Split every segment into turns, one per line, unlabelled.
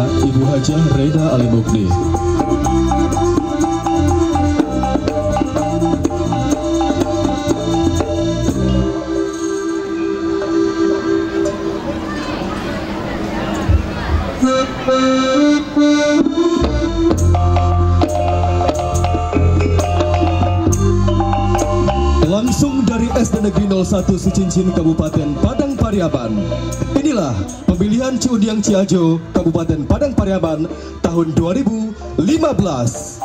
Bapak Ibu Hajah Reda Ali Mukni. Langsung dari SD Negeri 01 Sicincin Kabupaten Padang Pariaman. Inilah pemilihan Ciundiang Ciajo Kabupaten Padang Pariaman tahun 2015.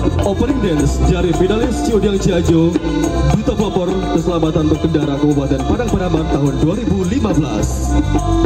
Opening dance dari finalis Ciudiang Ciajo, Duta Pelopor Keselamatan Berkendara Kabupaten Padang Pariaman tahun 2015.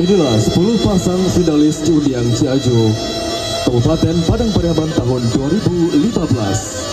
Inilah 10 pasang finalis Ciudiang Ciajo, Kabupaten Padang Pariaman tahun 2015.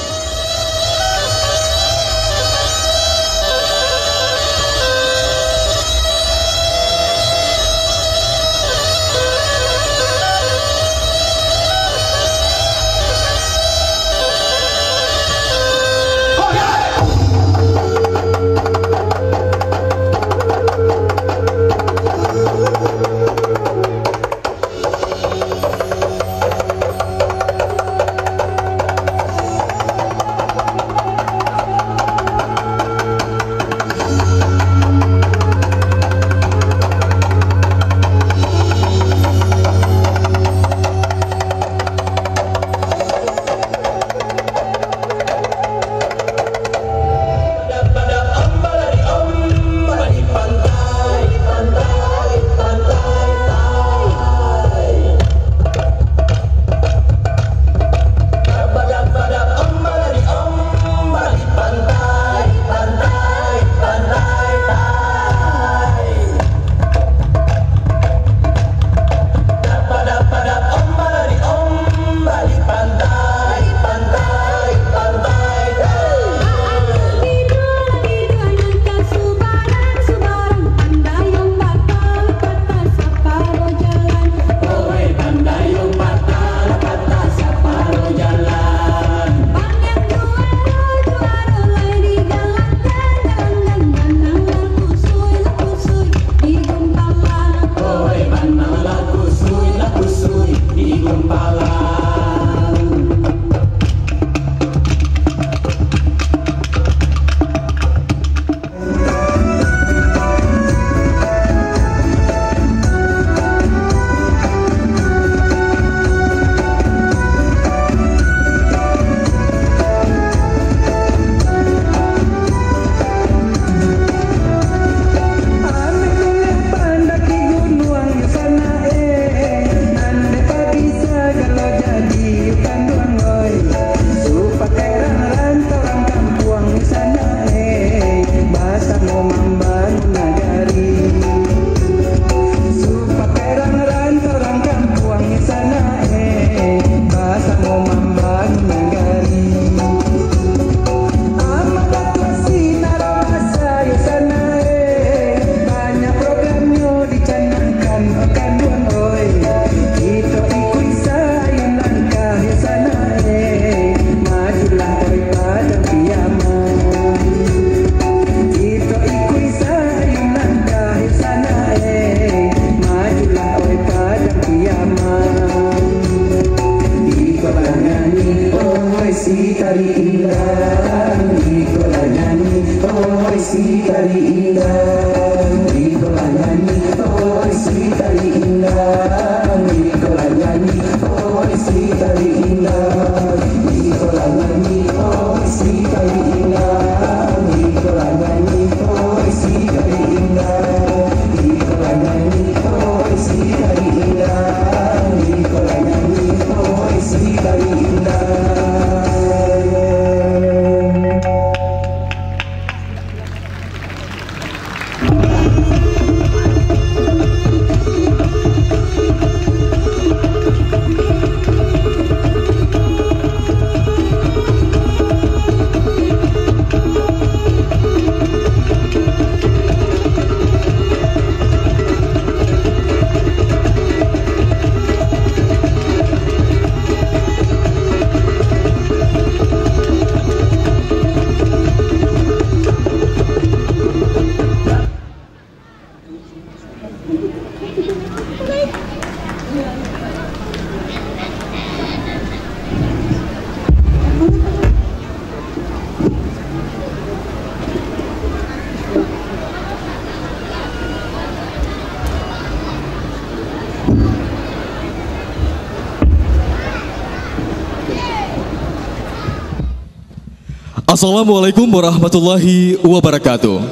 Assalamualaikum warahmatullahi wabarakatuh.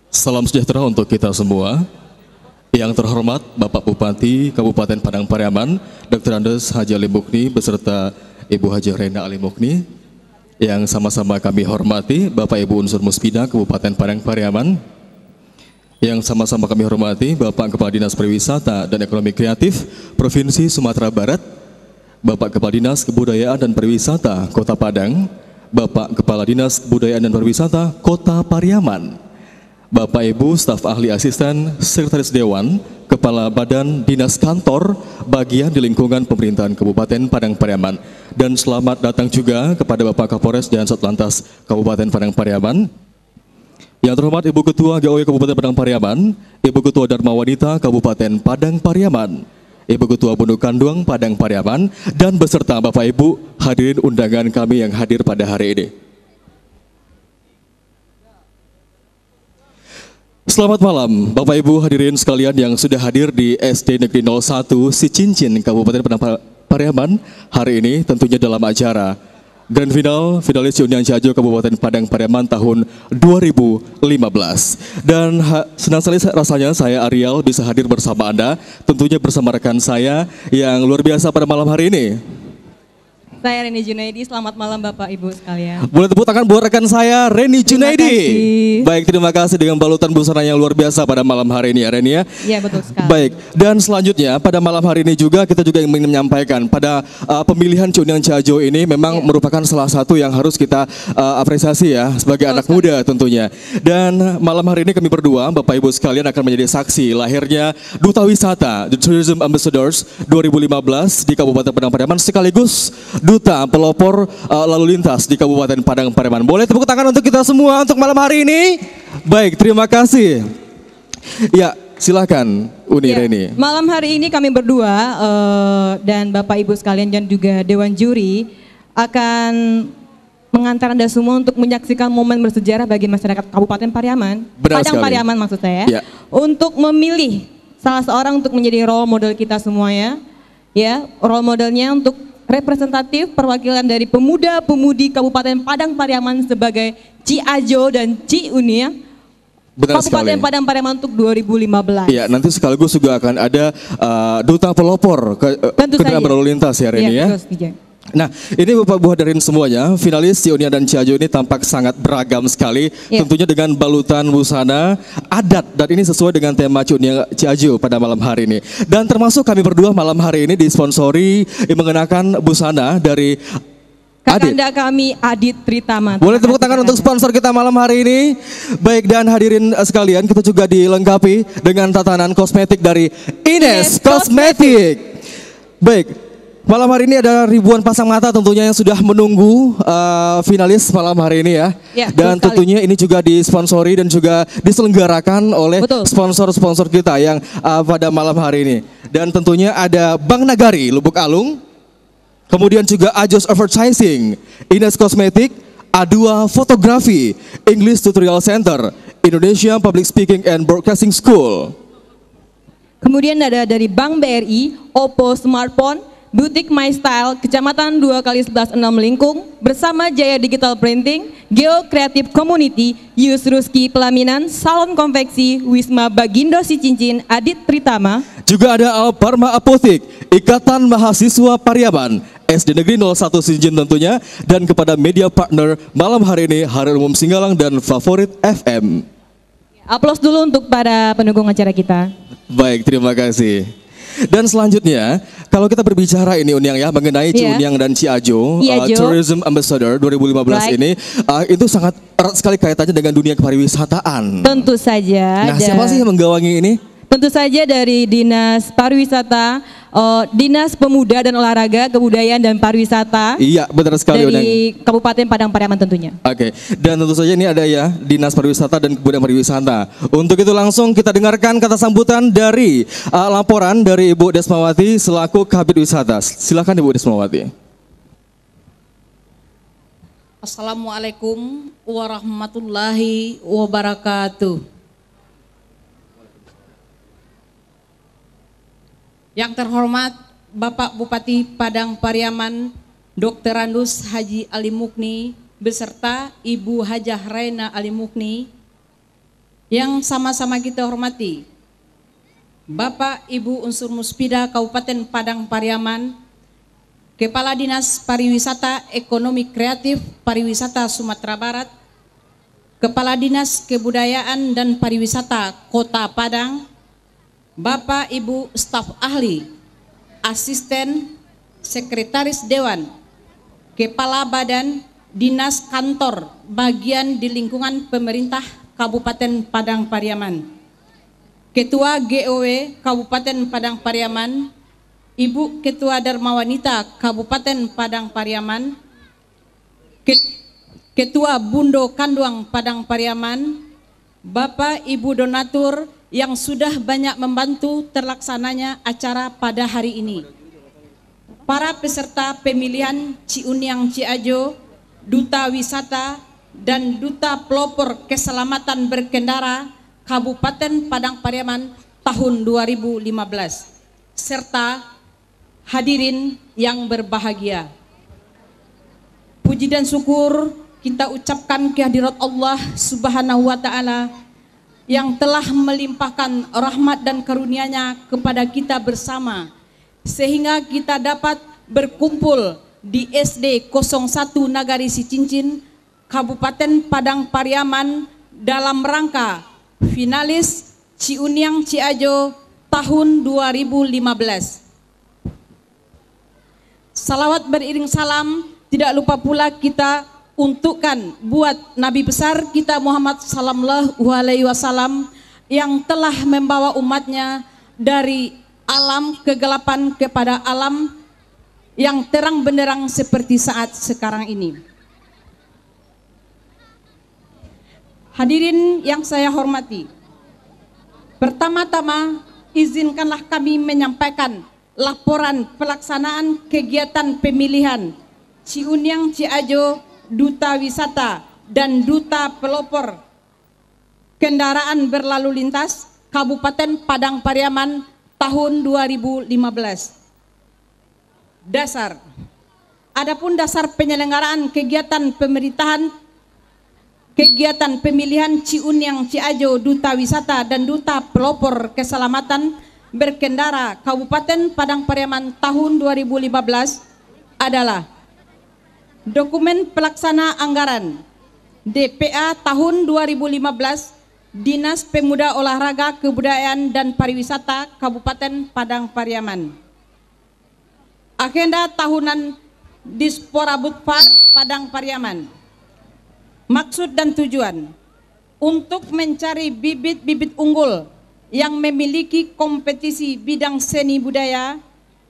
Salam sejahtera untuk kita semua. Yang terhormat Bapak Bupati Kabupaten Padang Pariaman, Dr. Andes Haji Ali Mukni beserta Ibu Haji Rena Ali Mukni. Yang sama-sama kami hormati Bapak Ibu Unsur Muspida Kabupaten Padang Pariaman. Yang sama-sama kami hormati Bapak Kepala Dinas Pariwisata dan Ekonomi Kreatif Provinsi Sumatera Barat, Bapak Kepala Dinas Kebudayaan dan Pariwisata Kota Padang, Bapak Kepala Dinas Kebudayaan dan Pariwisata Kota Pariaman, Bapak Ibu staf ahli asisten Sekretaris Dewan, Kepala Badan Dinas Kantor bagian di lingkungan pemerintahan Kabupaten Padang Pariaman, dan selamat datang juga kepada Bapak Kapolres dan Satlantas Kabupaten Padang Pariaman. Yang terhormat Ibu Ketua GOI Kabupaten Padang Pariaman, Ibu Ketua Dharma Wanita Kabupaten Padang Pariaman, Ibu Ketua Bundu Kanduang Padang Pariaman, dan beserta Bapak Ibu hadirin undangan kami yang hadir pada hari ini. Selamat malam Bapak Ibu hadirin sekalian yang sudah hadir di SD Negeri 01 Sicincin Kabupaten Padang Pariaman hari ini, tentunya dalam acara Grand Final Finalis Undian Ciajo Kabupaten Padang Pariaman tahun 2015. Dan senang sekali rasanya saya Ariel bisa hadir bersama Anda, tentunya bersama rekan saya yang luar biasa pada malam hari ini.
Saya Reni Junaidi, selamat malam Bapak Ibu sekalian.
Boleh tepuk tangan buat rekan saya Reni Junaidi. Baik, terima kasih dengan balutan busana yang luar biasa pada malam hari ini ya Reni ya.
Iya betul sekali.
Baik, dan selanjutnya pada malam hari ini juga kita juga ingin menyampaikan pada pemilihan Undian Ciajo ini memang merupakan salah satu yang harus kita apresiasi ya sebagai anak muda tentunya. Dan malam hari ini kami berdua Bapak Ibu sekalian akan menjadi saksi lahirnya Duta Wisata The Tourism Ambassadors 2015 di Kabupaten Padang Pariaman, sekaligus Duta Pelopor Lalu Lintas di Kabupaten Padang Pariaman. Boleh tepuk tangan untuk kita semua untuk malam hari ini. Baik, terima kasih. Ya, silakan Uni Reni.
Malam hari ini kami berdua dan Bapak Ibu sekalian dan juga Dewan Juri akan mengantar Anda semua untuk menyaksikan momen bersejarah bagi masyarakat Kabupaten Pariaman, Padang Pariaman maksud saya, untuk memilih salah seorang untuk menjadi role model kita semuanya, ya, role modelnya untuk representatif perwakilan dari pemuda-pemudi Kabupaten Padang Pariaman sebagai Ciajo dan Ciunia Kabupaten Padang Pariaman untuk 2015.
Iya, nanti sekaligus juga akan ada Duta Pelopor Kendaraan Berlalu Lintas ya Reni ya. Nah, ini Bapak Bu hadirin semuanya, finalis Ciunia dan Ciajo ini tampak sangat beragam sekali, tentunya dengan balutan busana adat, dan ini sesuai dengan tema Ciunia Ciajo pada malam hari ini. Dan termasuk kami berdua malam hari ini disponsori mengenakan busana dari
Kakanda kami Adit Tritama.
Boleh tepuk tangan untuk sponsor kita malam hari ini. Baik, dan hadirin sekalian, kita juga dilengkapi dengan tatanan kosmetik dari Ines Cosmetic. Baik, malam hari ini ada ribuan pasang mata tentunya yang sudah menunggu finalis malam hari ini ya. Dan tentunya ini juga disponsori dan juga diselenggarakan oleh sponsor-sponsor kita yang pada malam hari ini. Dan tentunya ada Bank Nagari Lubuk Alung, kemudian juga Ajos Advertising, Ines Cosmetic, A2 Fotografi, English Tutorial Center, Indonesia Public Speaking and Broadcasting School.
Kemudian ada dari Bank BRI, Oppo Smartphone, Butik My Style, Kecamatan 2x11 6 Lingkung, bersama Jaya Digital Printing, Geo Creative Community, Yusruski Pelaminan, Salon Konveksi, Wisma Bagindo Sicincin, Adit Tritama.
Juga ada Alparma Apotik, Ikatan Mahasiswa Pariaman, SD Negeri 01 Sicincin tentunya, dan kepada media partner malam hari ini, Hari Umum Singgalang dan Favorit FM.
Aplaus dulu untuk para pendukung acara kita.
Baik, terima kasih. Dan selanjutnya, kalau kita berbicara ini Uniang ya mengenai Ciuniang dan Ciajo, Tourism Ambassador 2015 ini itu sangat erat sekali kaitannya dengan dunia kepariwisataan.
Tentu saja.
Nah, siapa sih yang menggawangi ini?
Tentu saja dari Dinas Pariwisata, Dinas Pemuda dan Olahraga, Kebudayaan dan Pariwisata.
Iya, benar sekali.
Dari Kabupaten Padang Pariaman tentunya.
Oke, dan tentu saja ini ada ya Dinas Pariwisata dan Kebudayaan Pariwisata. Untuk itu langsung kita dengarkan kata sambutan dari laporan dari Ibu Desmawati selaku Kabid Wisata. Silakan Ibu Desmawati.
Assalamualaikum warahmatullahi wabarakatuh. Yang terhormat Bapak Bupati Padang Pariaman Dr. Randus Haji Ali Mukni beserta Ibu Hajah Raina Ali Mukni, yang sama-sama kita hormati Bapak Ibu Unsur Muspida Kabupaten Padang Pariaman, Kepala Dinas Pariwisata Ekonomi Kreatif Pariwisata Sumatera Barat, Kepala Dinas Kebudayaan dan Pariwisata Kota Padang, Bapak Ibu staf ahli, asisten, sekretaris dewan, kepala badan, dinas kantor, bagian di lingkungan pemerintah Kabupaten Padang Pariaman, Ketua GOW Kabupaten Padang Pariaman, Ibu Ketua Dharma Wanita Kabupaten Padang Pariaman, Ketua Bundo Kanduang Padang Pariaman, Bapak Ibu donatur yang sudah banyak membantu terlaksananya acara pada hari ini, para peserta pemilihan Ciuniang Ciajo, Duta Wisata dan Duta Pelopor Keselamatan Berkendara Kabupaten Padang Pariaman tahun 2015, serta hadirin yang berbahagia. Puji dan syukur kita ucapkan kehadirat Allah Subhanahu wa Ta'ala yang telah melimpahkan rahmat dan karunia-Nya kepada kita bersama, sehingga kita dapat berkumpul di SD 01 Nagari Sicincin, Kabupaten Padang Pariaman dalam rangka finalis Ciuniang Ciajo tahun 2015. Salawat beriring salam tidak lupa pula kita untukkan buat Nabi besar kita Muhammad sallallahu alaihi wasallam yang telah membawa umatnya dari alam kegelapan kepada alam yang terang benderang seperti saat sekarang ini. Hadirin yang saya hormati, pertama-tama izinkanlah kami menyampaikan laporan pelaksanaan kegiatan pemilihan Ciuniang Ciajo Duta Wisata dan Duta Pelopor Kendaraan Berlalu Lintas Kabupaten Padang Pariaman tahun 2015. Dasar. Adapun dasar penyelenggaraan kegiatan pemerintahan, kegiatan pemilihan Ciuniang Ciajo Duta Wisata dan Duta Pelopor Keselamatan Berkendara Kabupaten Padang Pariaman tahun 2015 adalah dokumen pelaksana anggaran DPA tahun 2015 Dinas Pemuda Olahraga Kebudayaan dan Pariwisata Kabupaten Padang Pariaman. Agenda tahunan Disporabudpar Padang Pariaman. Maksud dan tujuan untuk mencari bibit-bibit unggul yang memiliki kompetisi bidang seni budaya,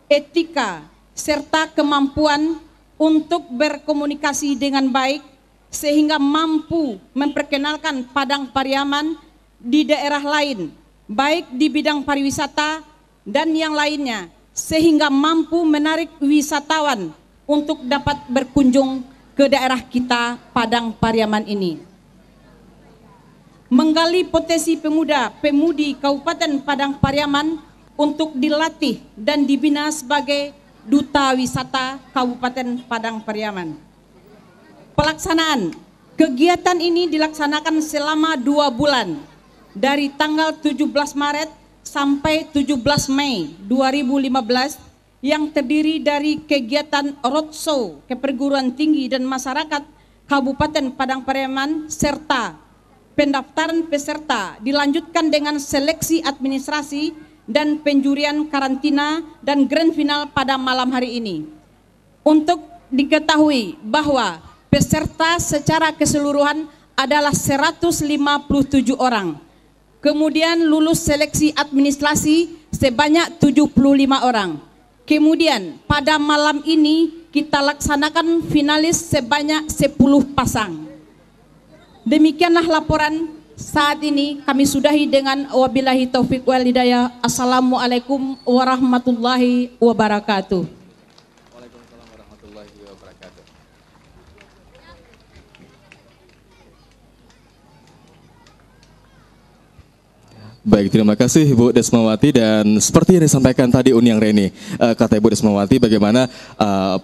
etika, serta kemampuan untuk berkomunikasi dengan baik sehingga mampu memperkenalkan Padang Pariaman di daerah lain, baik di bidang pariwisata dan yang lainnya, sehingga mampu menarik wisatawan untuk dapat berkunjung ke daerah kita Padang Pariaman ini. Menggali potensi pemuda-pemudi Kabupaten Padang Pariaman untuk dilatih dan dibina sebagai Duta Wisata Kabupaten Padang Pariaman. Pelaksanaan kegiatan ini dilaksanakan selama 2 bulan dari tanggal 17 Maret sampai 17 Mei 2015 yang terdiri dari kegiatan roadshow ke perguruan tinggi dan masyarakat Kabupaten Padang Pariaman serta pendaftaran peserta dilanjutkan dengan seleksi administrasi dan penjurian karantina dan grand final pada malam hari ini. Untuk diketahui bahwa peserta secara keseluruhan adalah 157 orang. Kemudian lulus seleksi administrasi sebanyak 75 orang. Kemudian pada malam ini kita laksanakan finalis sebanyak 10 pasang. Demikianlah laporan saat ini kami sudahi dengan wabillahi taufik wal hidayah. Assalamualaikum warahmatullahi wabarakatuh.
Waalaikumsalam warahmatullahi wabarakatuh.
Baik, terima kasih Ibu Desmawati, dan seperti yang disampaikan tadi Uniang Reni, kata Ibu Desmawati bagaimana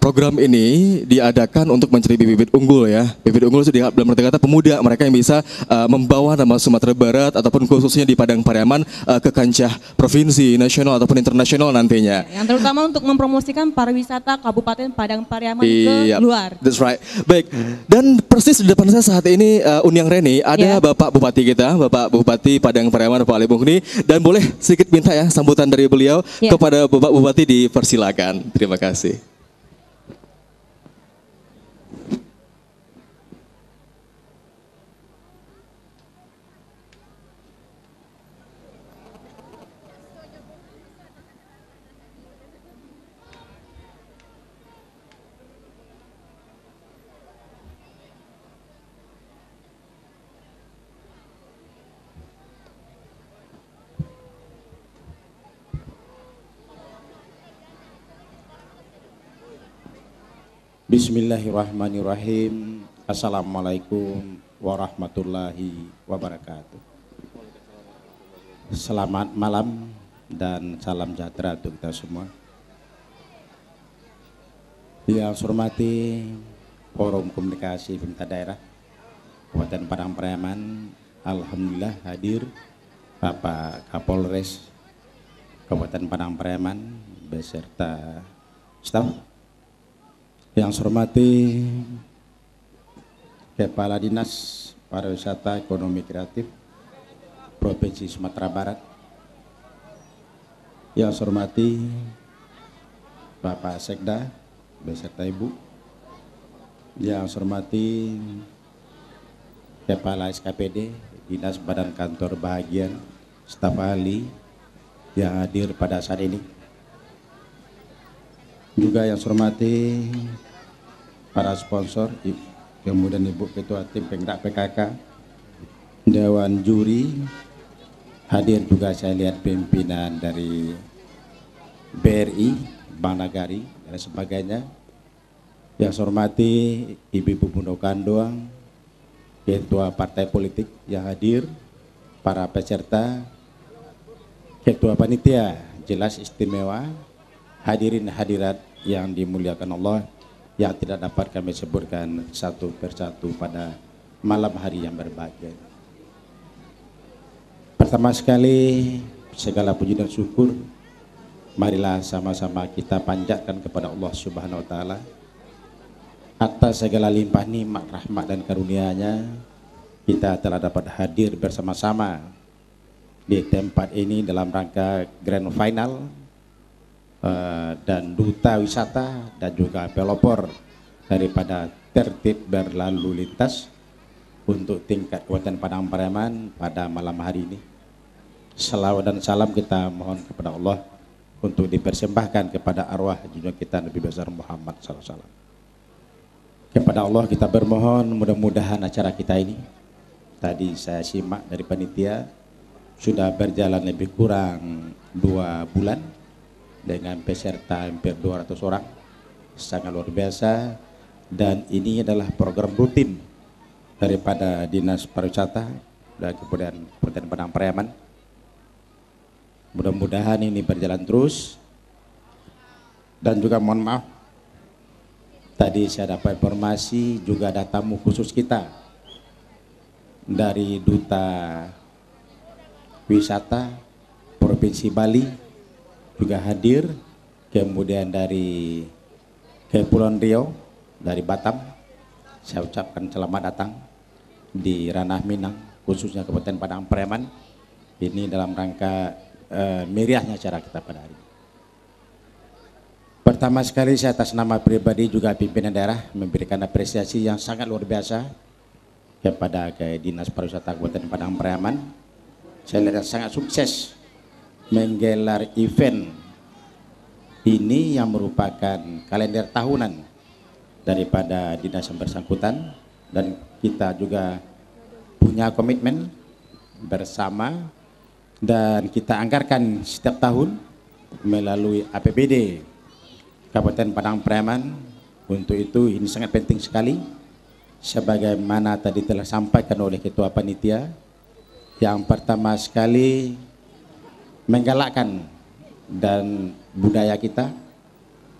program ini diadakan untuk mencari bibit unggul ya. Bibit unggul itu dalam arti kata pemuda, mereka yang bisa membawa nama Sumatera Barat ataupun khususnya di Padang Pariaman ke kancah provinsi, nasional ataupun internasional nantinya.
Yang terutama untuk mempromosikan pariwisata Kabupaten Padang Pariaman ke luar.
That's right. Baik, dan persis di depan saya saat ini Uniang Reni ada Bapak Bupati kita, Bapak Bupati Padang Pariaman, Pak Ali Mughni, dan boleh sedikit minta ya sambutan dari beliau kepada Bapak Bupati, dipersilakan. Terima kasih.
Bismillahirrahmanirrahim. Assalamualaikum warahmatullahi wabarakatuh. Selamat malam dan salam sejahtera untuk kita semua. Yang saya hormati Forum Komunikasi Pemerintah Daerah Kabupaten Padang Pariaman, alhamdulillah hadir Bapak Kapolres Kabupaten Padang Pariaman beserta staf. Yang saya hormati Kepala Dinas Pariwisata Ekonomi Kreatif Provinsi Sumatera Barat. Yang saya hormati Bapak Sekda beserta Ibu. Yang saya hormati Kepala SKPD Dinas Badan Kantor Bahagian, staf ahli yang hadir pada saat ini. Juga yang saya hormati para sponsor, kemudian Ibu Ketua Tim Penggerak PKK, Dewan Juri, hadir juga saya lihat pimpinan dari BRI, Bank Nagari, dan sebagainya. Yang saya hormati Ibu Bundo Kandoang, Ketua Partai Politik yang hadir, para peserta, Ketua Panitia, jelas istimewa, hadirin hadirat yang dimuliakan Allah, yang tidak dapat kami sebutkan satu persatu pada malam hari yang berbahagia. Pertama sekali, segala puji dan syukur marilah sama-sama kita panjatkan kepada Allah Subhanahu wa taala atas segala limpah nikmat, rahmat dan karunia-Nya. Kita telah dapat hadir bersama-sama di tempat ini dalam rangka grand final dan duta wisata dan juga pelopor daripada tertib berlalu lintas untuk tingkat Kabupaten Padang Pariaman pada malam hari ini. Salawat dan salam kita mohon kepada Allah untuk dipersembahkan kepada arwah junjungan kita Nabi besar Muhammad SAW. Kepada Allah kita bermohon, mudah-mudahan acara kita ini, tadi saya simak dari panitia, sudah berjalan lebih kurang 2 bulan dengan peserta hampir 200 orang, sangat luar biasa. Dan ini adalah program rutin daripada Dinas Pariwisata dan kemudian Kabupaten Padang Pariaman. Mudah-mudahan ini berjalan terus. Dan juga mohon maaf, tadi saya dapat informasi juga ada tamu khusus kita dari Duta Wisata Provinsi Bali juga hadir, kemudian dari Kepulauan Riau, dari Batam, saya ucapkan selamat datang di ranah Minang, khususnya Kabupaten Padang Pariaman. Ini dalam rangka meriahnya acara kita pada hari ini. Pertama sekali saya atas nama pribadi juga pimpinan daerah memberikan apresiasi yang sangat luar biasa kepada Dinas Pariwisata Kabupaten Padang Pariaman. Saya lihat sangat sukses menggelar event ini yang merupakan kalender tahunan daripada dinas yang bersangkutan, dan kita juga punya komitmen bersama dan kita anggarkan setiap tahun melalui APBD Kabupaten Padang Pariaman. Untuk itu ini sangat penting sekali, sebagaimana tadi telah sampaikan oleh Ketua Panitia. Yang pertama sekali menggalakkan dan budaya kita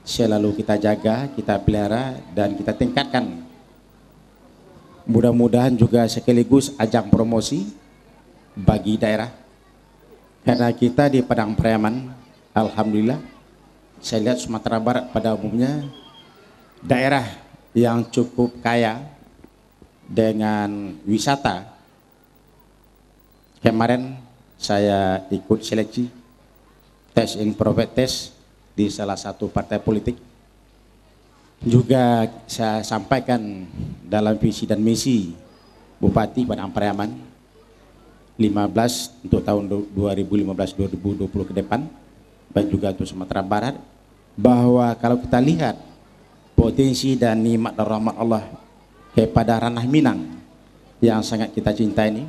selalu kita jaga, kita pelihara dan kita tingkatkan. Mudah-mudahan juga sekaligus ajang promosi bagi daerah. Karena kita di Padang Pariaman, alhamdulillah, saya lihat Sumatera Barat pada umumnya daerah yang cukup kaya dengan wisata. Kemarin saya ikut seleksi tes in private test di salah satu partai politik. Juga saya sampaikan dalam visi dan misi Bupati Padang Pariaman 15 untuk tahun 2015-2020 ke depan, dan juga untuk Sumatera Barat, bahwa kalau kita lihat potensi dan nikmat dan rahmat Allah kepada ranah Minang yang sangat kita cintai ini,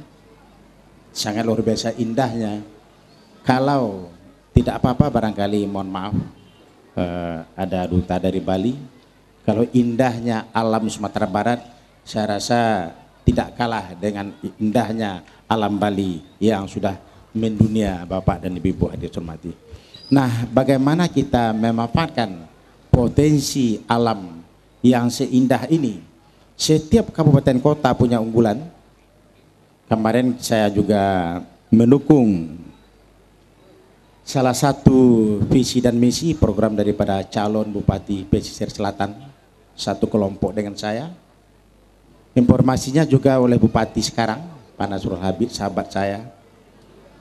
sangat luar biasa indahnya. Kalau tidak apa-apa barangkali, mohon maaf, ada duta dari Bali. Kalau indahnya alam Sumatera Barat, saya rasa tidak kalah dengan indahnya alam Bali yang sudah mendunia, Bapak dan Ibu hadir hormati. Nah, bagaimana kita memanfaatkan potensi alam yang seindah ini? Setiap kabupaten kota punya unggulan. Kemarin saya juga mendukung salah satu visi dan misi program daripada calon Bupati Pesisir Selatan, satu kelompok dengan saya. Informasinya juga oleh Bupati sekarang, Pak Nasrul Habib, sahabat saya.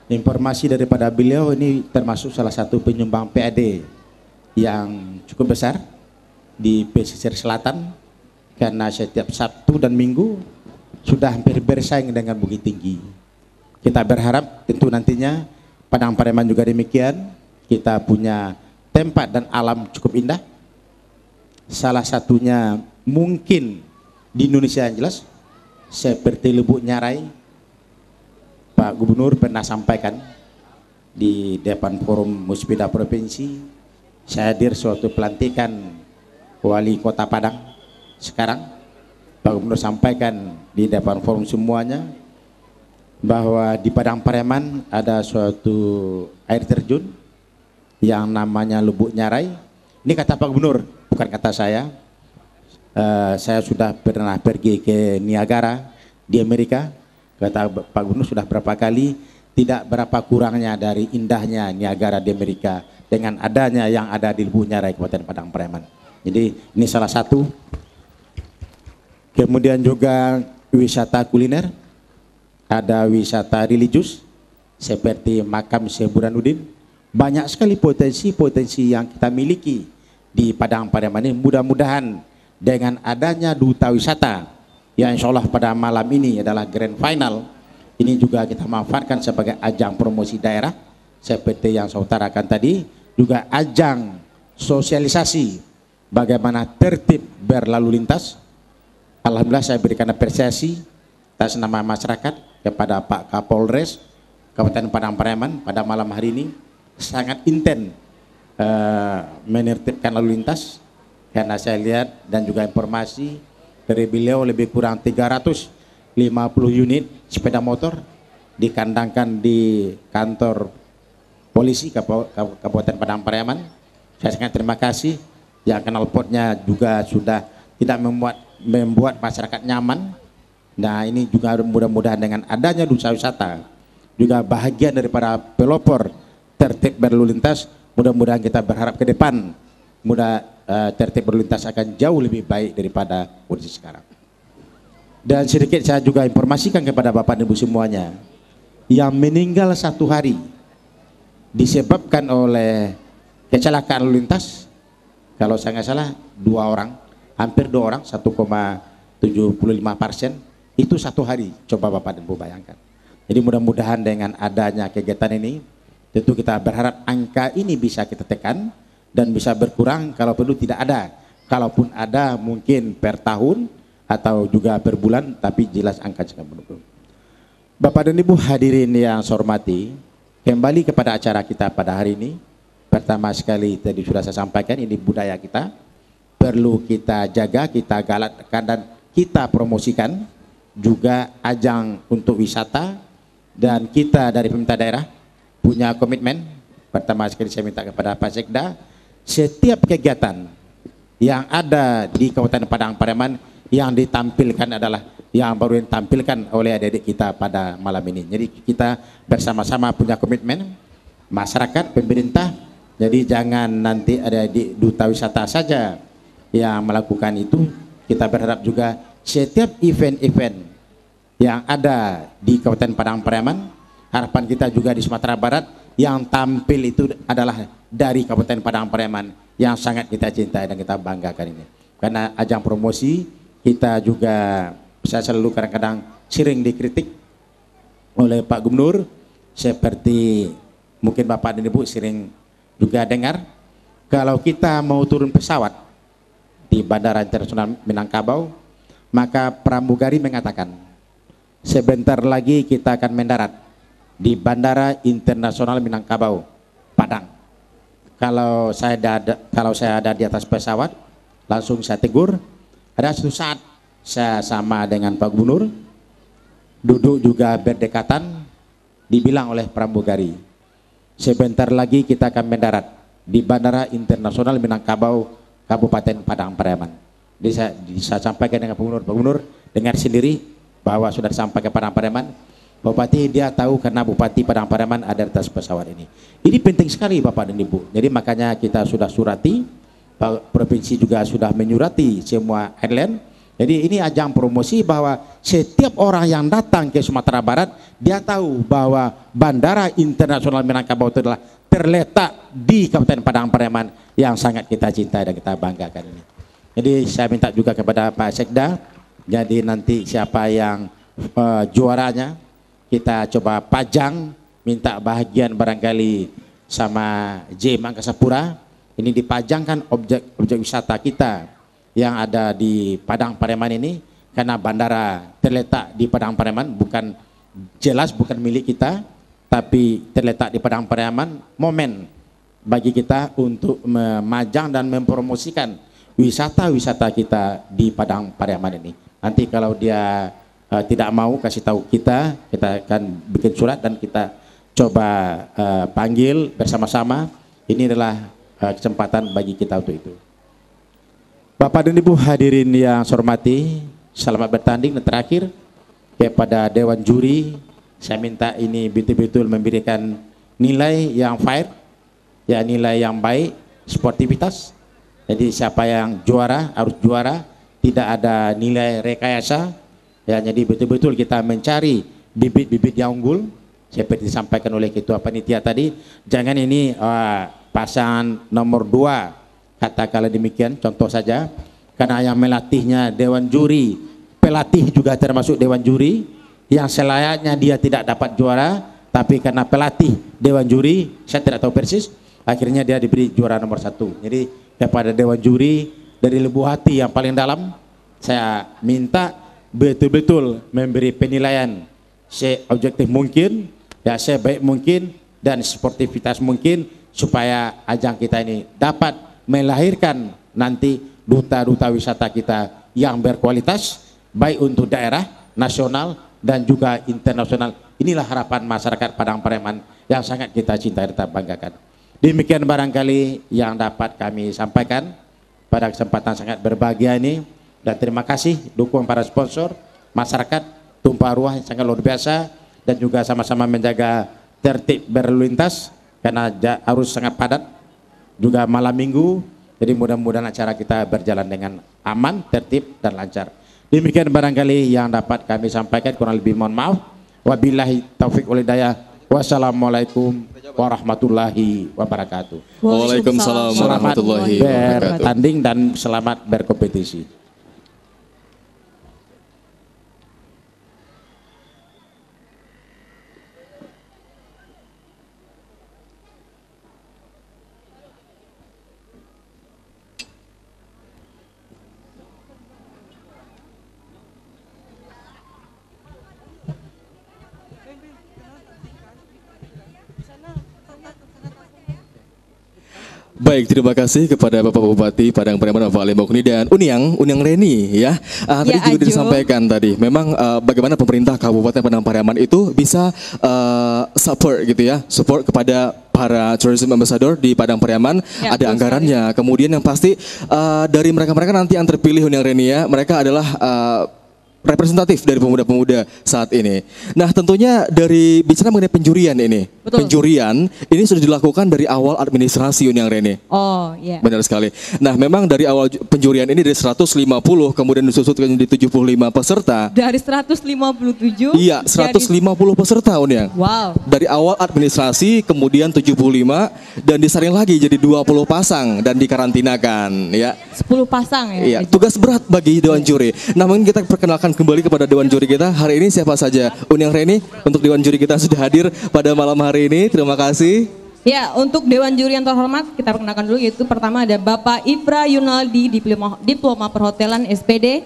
Informasi daripada beliau ini termasuk salah satu penyumbang PAD yang cukup besar di Pesisir Selatan, karena setiap Sabtu dan Minggu sudah hampir bersaing dengan Bukit Tinggi. Kita berharap tentu nantinya Padang Pariaman juga demikian, kita punya tempat dan alam cukup indah. Salah satunya mungkin di Indonesia yang jelas, seperti Lubuk Nyarai. Pak Gubernur pernah sampaikan di depan forum Muspida Provinsi, saya hadir suatu pelantikan Wali Kota Padang. Sekarang Pak Gubernur sampaikan di depan forum semuanya bahwa di Padang Pariaman ada suatu air terjun yang namanya Lubuk Nyarai. Ini kata Pak Gubernur, bukan kata saya. Saya sudah pernah pergi ke Niagara di Amerika. Kata Pak Gubernur sudah berapa kali, tidak berapa kurangnya dari indahnya Niagara di Amerika dengan adanya yang ada di Lubuk Nyarai Kabupaten Padang Pariaman. Jadi ini salah satu. Kemudian juga wisata kuliner, ada wisata religius seperti makam Syekh Burhanuddin. Banyak sekali potensi-potensi yang kita miliki di Padang Pariaman ini. Mudah-mudahan dengan adanya duta wisata yang insya Allah pada malam ini adalah grand final, ini juga kita manfaatkan sebagai ajang promosi daerah seperti yang saya utarakan tadi, juga ajang sosialisasi bagaimana tertib berlalu lintas. Alhamdulillah saya berikan apresiasi atas nama masyarakat kepada Pak Kapolres Kabupaten Padang Pariaman pada malam hari ini sangat intens menertibkan lalu lintas, karena saya lihat dan juga informasi dari beliau lebih kurang 350 unit sepeda motor dikandangkan di kantor polisi Kabupaten Padang Pariaman. Saya sangat terima kasih. Yang kenal potnya juga sudah tidak membuat masyarakat nyaman. Nah, ini juga mudah-mudahan dengan adanya duta wisata juga bahagian daripada pelopor tertib berlalu lintas. Mudah-mudahan kita berharap ke depan tertib berlalu lintas akan jauh lebih baik daripada kondisi sekarang. Dan sedikit saya juga informasikan kepada Bapak dan Ibu semuanya, yang meninggal satu hari disebabkan oleh kecelakaan lalu lintas, kalau saya nggak salah 2 orang, hampir 2 orang, 1,75%, itu satu hari. Coba Bapak dan Ibu bayangkan. Jadi mudah-mudahan dengan adanya kegiatan ini, tentu kita berharap angka ini bisa kita tekan dan bisa berkurang kalau perlu tidak ada. Kalaupun ada mungkin per tahun atau juga per bulan, tapi jelas angka jangan menurun. Bapak dan Ibu hadirin yang saya hormati, kembali kepada acara kita pada hari ini. Pertama sekali tadi sudah saya sampaikan, ini budaya kita, perlu kita jaga, kita galakkan dan kita promosikan. Juga ajang untuk wisata, dan kita dari pemerintah daerah punya komitmen. Pertama sekali saya minta kepada Pak Sekda, setiap kegiatan yang ada di Kabupaten Padang Pariaman yang ditampilkan adalah yang baru ditampilkan oleh adik-adik kita pada malam ini. Jadi kita bersama-sama punya komitmen, masyarakat, pemerintah. Jadi jangan nanti ada di duta wisata saja yang melakukan itu. Kita berharap juga setiap event-event yang ada di Kabupaten Padang Pariaman, harapan kita juga di Sumatera Barat yang tampil itu adalah dari Kabupaten Padang Pariaman yang sangat kita cintai dan kita banggakan ini. Karena ajang promosi kita juga, saya selalu kadang-kadang sering dikritik oleh Pak Gubernur, seperti mungkin Bapak dan Ibu sering juga dengar, kalau kita mau turun pesawat di Bandara Internasional Minangkabau, maka pramugari mengatakan sebentar lagi kita akan mendarat di Bandara Internasional Minangkabau, Padang. Kalau saya ada di atas pesawat, langsung saya tegur. Ada suatu saat saya sama dengan Pak Gubernur, duduk juga berdekatan, dibilang oleh pramugari, sebentar lagi kita akan mendarat di Bandara Internasional Minangkabau, Kabupaten Padang Pariaman. Jadi saya sampaikan dengan Pak Gubernur dengar sendiri bahwa sudah disampaikan ke Padang Pariaman. Bupati dia tahu karena Bupati Padang Pariaman ada di atas pesawat ini. Ini penting sekali Bapak dan Ibu. Jadi makanya kita sudah surati, provinsi juga sudah menyurati semua airline. Jadi ini ajang promosi bahwa setiap orang yang datang ke Sumatera Barat, dia tahu bahwa Bandara Internasional Minangkabau itu adalah terletak di Kabupaten Padang Pariaman yang sangat kita cintai dan kita banggakan ini. Jadi saya minta juga kepada Pak Sekda, jadi nanti siapa yang juaranya, kita coba pajang, minta bahagian barangkali sama JM Angkasa Pura, ini dipajangkan objek wisata kita yang ada di Padang Pariaman ini, karena bandara terletak di Padang Pariaman, bukan milik kita, tapi terletak di Padang Pariaman, momen bagi kita untuk memajang dan mempromosikan wisata-wisata kita di Padang Pariaman ini. Nanti kalau dia tidak mau kasih tahu kita akan bikin surat dan kita coba panggil bersama-sama. Ini adalah kesempatan bagi kita untuk itu. Bapak dan Ibu hadirin yang saya hormati, selamat bertanding. Dan terakhir kepada Dewan Juri, saya minta ini betul-betul memberikan nilai yang fair, ya nilai yang baik, sportivitas. Jadi siapa yang juara harus juara, tidak ada nilai rekayasa. Ya, jadi betul-betul kita mencari bibit-bibit yang unggul, seperti disampaikan oleh Ketua Panitia tadi. Jangan ini pasangan nomor 2, katakanlah demikian, contoh saja, karena yang melatihnya Dewan Juri, pelatih juga termasuk Dewan Juri, yang selayaknya dia tidak dapat juara, tapi karena pelatih Dewan Juri, saya tidak tahu persis, akhirnya dia diberi juara nomor 1. Jadi kepada Dewan Juri, dari lubuk hati yang paling dalam, saya minta betul-betul memberi penilaian seobjektif mungkin, ya sebaik mungkin dan sportivitas mungkin, supaya ajang kita ini dapat melahirkan nanti duta-duta wisata kita yang berkualitas, baik untuk daerah, nasional dan juga internasional. Inilah harapan masyarakat Padang Pariaman yang sangat kita cintai dan kita banggakan. Demikian barangkali yang dapat kami sampaikan pada kesempatan sangat berbahagia ini. Dan terima kasih dukungan para sponsor, masyarakat, tumpah ruah yang sangat luar biasa, dan juga sama-sama menjaga tertib berlalu lintas karena arus sangat padat, juga malam minggu. Jadi mudah-mudahan acara kita berjalan dengan aman, tertib dan lancar. Demikian barangkali yang dapat kami sampaikan, kurang lebih mohon maaf. Wabillahi taufiq wal hidayah. Wassalamualaikum warahmatullahi wabarakatuh.
Waalaikumsalam warahmatullahi wabarakatuh.
Bertanding dan selamat berkompetisi.
Baik, terima kasih kepada Bapak Bupati Padang Pariaman Bapak Ali Mukni dan Uniang Reni ya. Tadi juga disampaikan tadi, memang bagaimana pemerintah Kabupaten Padang Pariaman itu bisa support gitu ya, support kepada para tourism ambassador di Padang Pariaman,
Ya,
ada anggarannya. Kemudian yang pasti dari mereka-mereka nanti yang terpilih Undang Reni ya, mereka adalah representatif dari pemuda-pemuda saat ini. Nah, tentunya dari bicara mengenai penjurian ini.
Betul.
Penjurian ini sudah dilakukan dari awal administrasi Undang Reni.
Oh, iya.
Benar sekali. Nah, memang dari awal penjurian ini dari 150 kemudian disusutkan menjadi 75 peserta.
Dari 157
Iya, 150 peserta Undang.
Wow.
Dari awal administrasi kemudian 75 dan disaring lagi jadi 20 pasang dan dikarantinakan ya.
10 pasang ya.
Iya, tugas berat bagi Dewan Juri. Nah, mungkin kita perkenalkan kembali kepada Dewan Juri kita. Hari ini siapa saja? Undang Reni untuk Dewan Juri kita sudah hadir pada malam hari ini. Terima kasih.
Ya, untuk Dewan Juri yang terhormat kita perkenalkan dulu, yaitu pertama ada Bapak Ibra Yunaldi, Diploma Perhotelan SPD.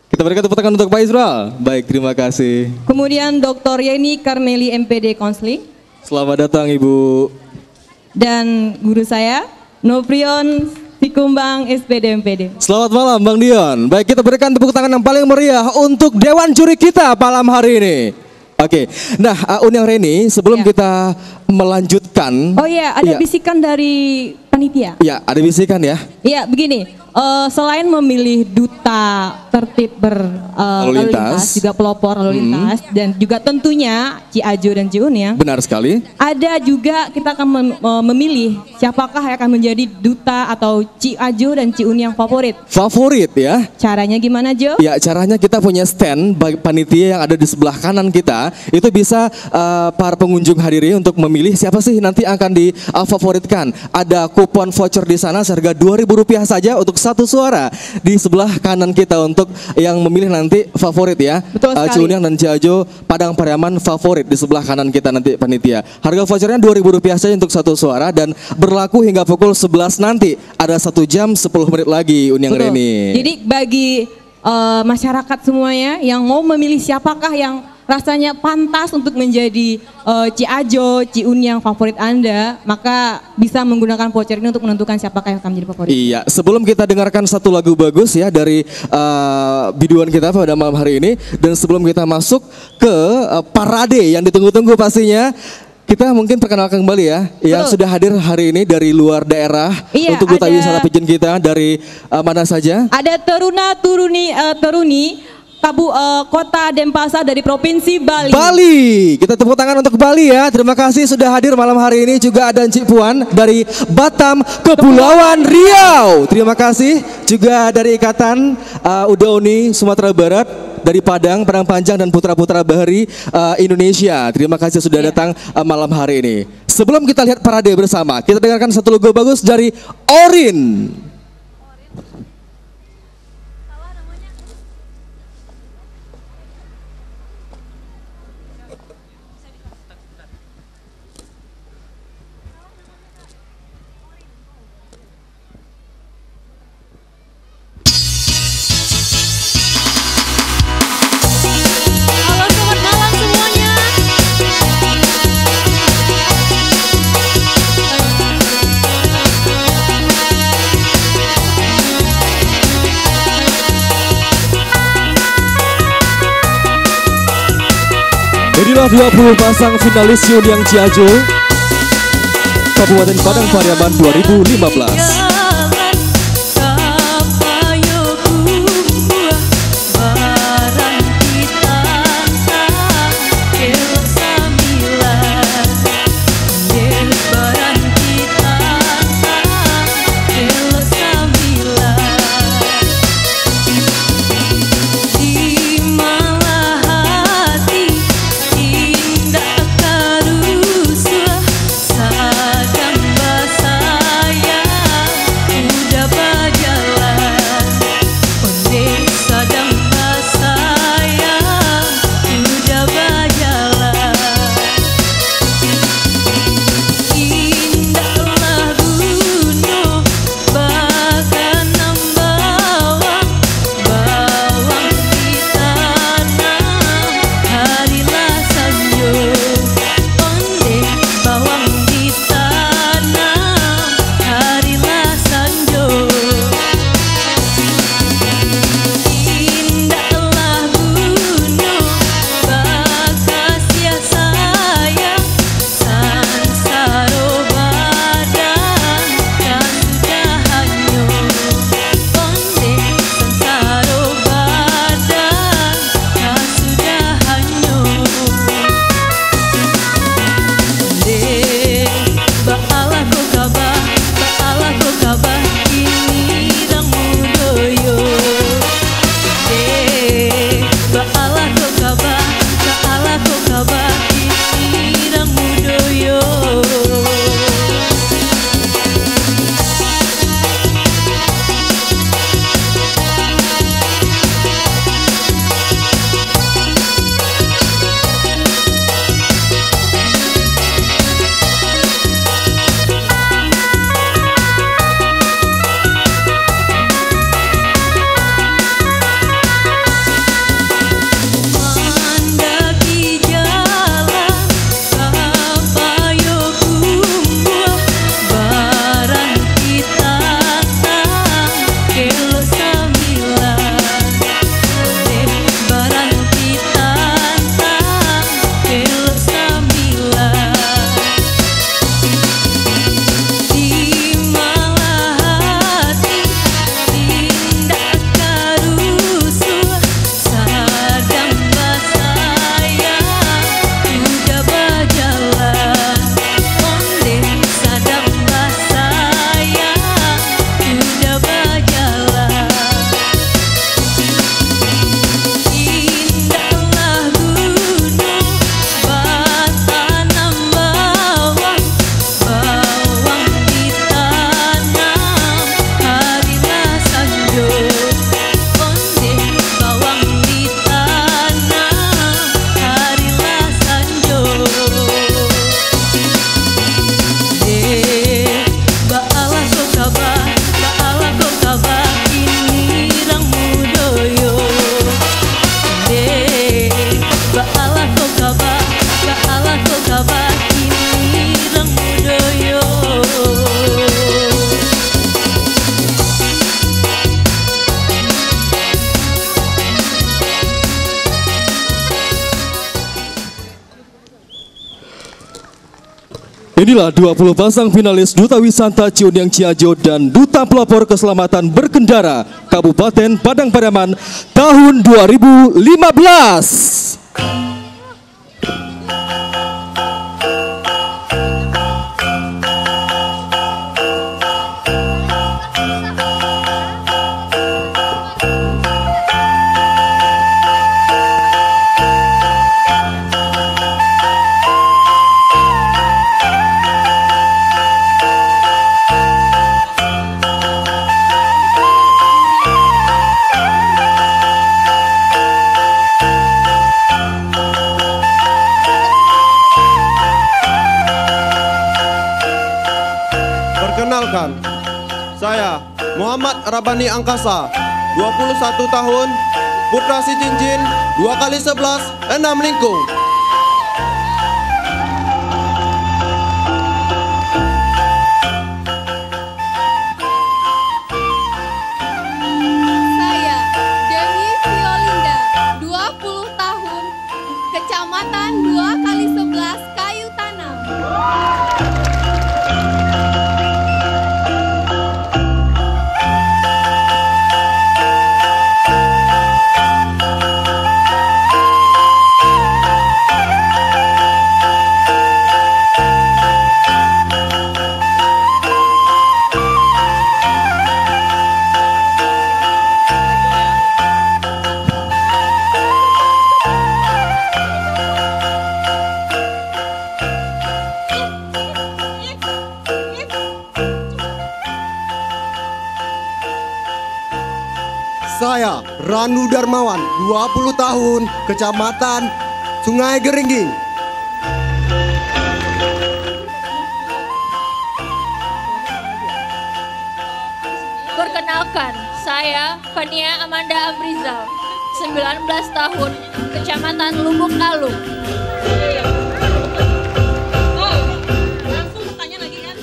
Kita berikan tepuk tangan untuk Pak Israel. Baik, terima kasih.
Kemudian Dr. Yeni Karmeli MPD Konseling.
Selamat datang Ibu.
Dan guru saya Noprion Sikumbang SPD MPD.
Selamat malam Bang Dion. Baik, kita berikan tepuk tangan yang paling meriah untuk Dewan Juri kita malam hari ini. Oke, nah Undang Reni sebelum
Ya.
kita melanjutkan.
Oh iya, ada bisikan dari panitia.
Ya, ada bisikan ya.
Iya, begini. Selain memilih duta tertib
Lalu lintas.
juga pelopor lalu lintas, dan juga tentunya Ciajo dan Ciuniang.
Benar sekali.
Ada juga kita akan memilih siapakah yang akan menjadi duta atau Ciajo dan Ciuniang favorit.
Favorit ya.
Caranya gimana, Jo?
Ya, caranya kita punya stand bagi panitia yang ada di sebelah kanan kita. Itu bisa para pengunjung hadiri untuk memilih siapa sih nanti akan difavoritkan. Ada kupon voucher di sana seharga Rp2.000 saja untuk satu suara di sebelah kanan kita untuk yang memilih nanti favorit ya.
Betul sekali.
Ciuniang dan Ciajo Padang Pariaman favorit di sebelah kanan kita nanti panitia. Harga vouchernya Rp2.000 saja untuk satu suara dan berlaku hingga pukul 11 nanti. Ada 1 jam 10 menit lagi Undang
Betul.
Reni.
Jadi bagi masyarakat semuanya yang mau memilih siapakah yang rasanya pantas untuk menjadi Ciajo, Ciuniang favorit Anda, maka bisa menggunakan voucher ini untuk menentukan siapakah yang akan menjadi favorit.
Iya, sebelum kita dengarkan satu lagu bagus ya dari biduan kita pada malam hari ini, dan sebelum kita masuk ke parade yang ditunggu-tunggu pastinya, kita mungkin perkenalkan kembali ya, yang
Betul.
sudah hadir hari ini dari luar daerah.
Iya,
untuk duta
ada-
wisata Pijen kita dari mana saja?
Ada Teruni Kota Denpasar dari Provinsi Bali.
Bali, kita tepuk tangan untuk Bali ya. Terima kasih sudah hadir malam hari ini. Juga ada Encik Puan dari Batam, Kepulauan Riau. Terima kasih juga dari Ikatan Udauni Sumatera Barat, dari Padang Panjang dan Putra-Putra Bahari Indonesia. Terima kasih sudah datang malam hari ini. Sebelum kita lihat parade bersama, kita dengarkan satu lagu bagus dari Orin.
Halo, selamat malam semuanya.
Inilah 20 pasang finalis Ciuniang Ciajo Kabupaten Padang Pariaman 2015.
Sadang basaya
Inilah 20 pasang finalis Duta Wisata Ciuniang Ciajo dan Duta Pelopor Keselamatan Berkendara Kabupaten Padang Pariaman tahun 2015.
Perkenalkan, saya Muhammad Rabani Angkasa, 21 tahun, putra si cincin, 2x11, 6 lingkung.
Saya Dewi Violinda, 20 tahun, Kecamatan 2x11 Kayu Tanam.
Saya Ranu Darmawan, 20 tahun, Kecamatan Sungai Geringging.
Perkenalkan, saya Fania Amanda Amrizal, 19 tahun, Kecamatan Lubuk Alung.
Langsung bertanya lagi kan?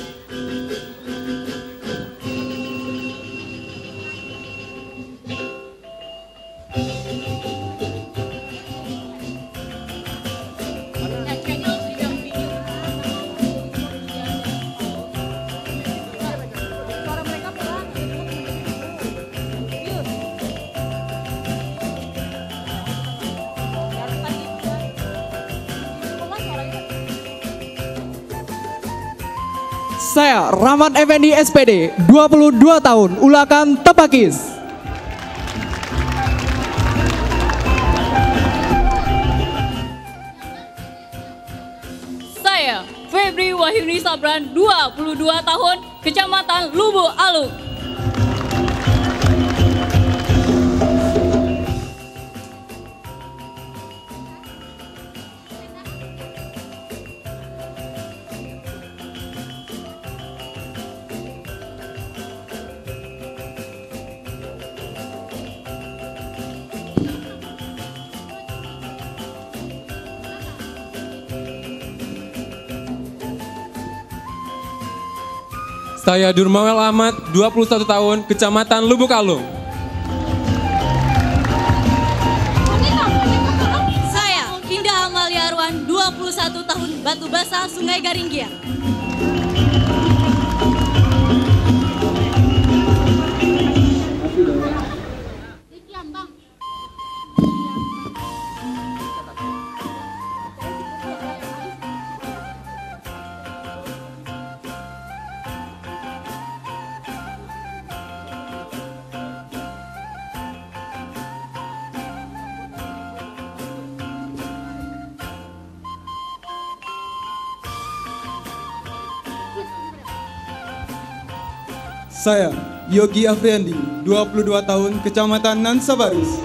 Saya Rahmat Effendi SPD, 22 tahun, Ulakan Tepakis.
Saya Febri Wahyuni Sabran, 22 tahun, Kecamatan Lubuk Alung.
Saya Durmawel Ahmad, 21 tahun, Kecamatan Lubuk Alung.
Saya Indah Amalia Arwan, 21 tahun, Batu Basa, Sungai Garinggia.
Saya Yogi Afriandi, 22 tahun, Kecamatan Nansabaris.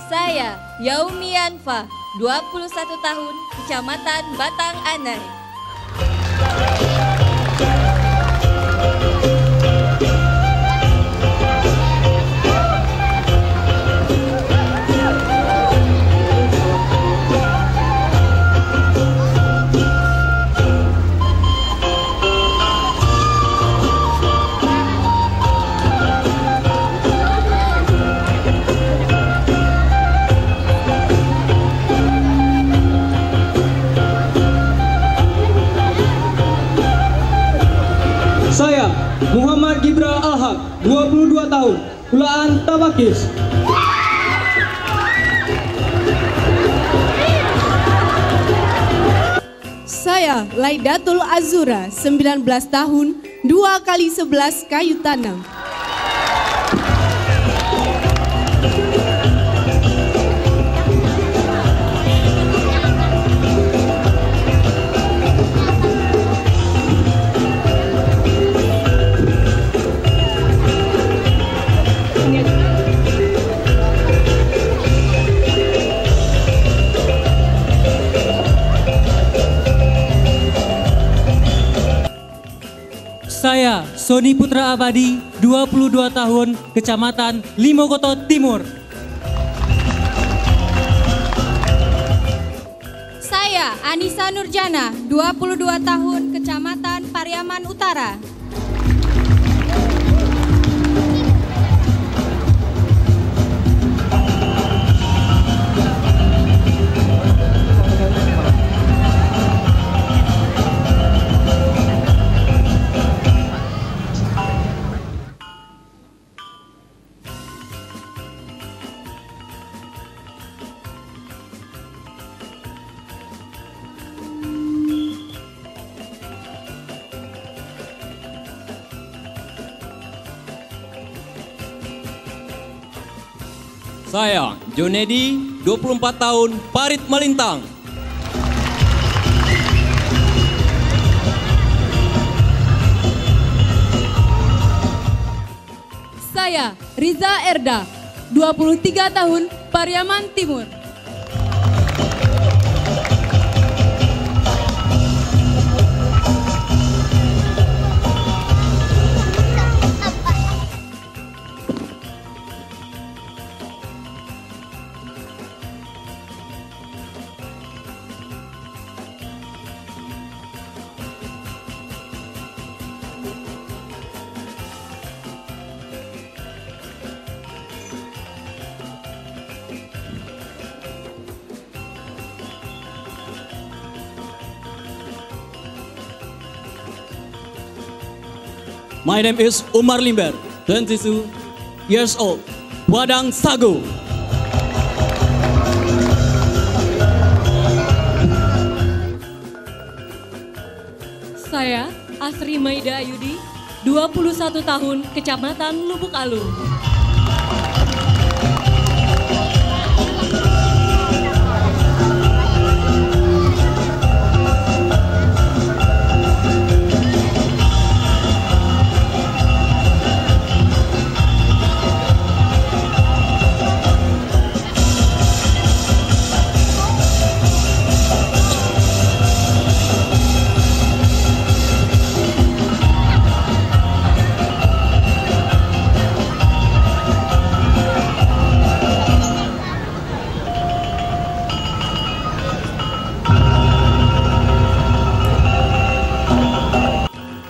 Saya Yaumi Anfa, 21 tahun, Kecamatan Batang Anai.
tahun, ulaan tabakis.
Saya Laidatul Azura, 19 tahun, 2 kali 11 kayu tanam.
Saya Sony Putra Abadi, 22 tahun, Kecamatan Limokoto Timur.
Saya Anissa Nurjana, 22 tahun, Kecamatan Pariaman Utara.
Saya Jonedi, 24 tahun, Parit Malintang.
Saya Riza Erda, 23 tahun, Pariaman Timur.
My name is Umar Limber, 22 years old, Padang Sagu.
Saya Asri Maida Ayudi, 21 tahun, Kecamatan Lubuk Alung.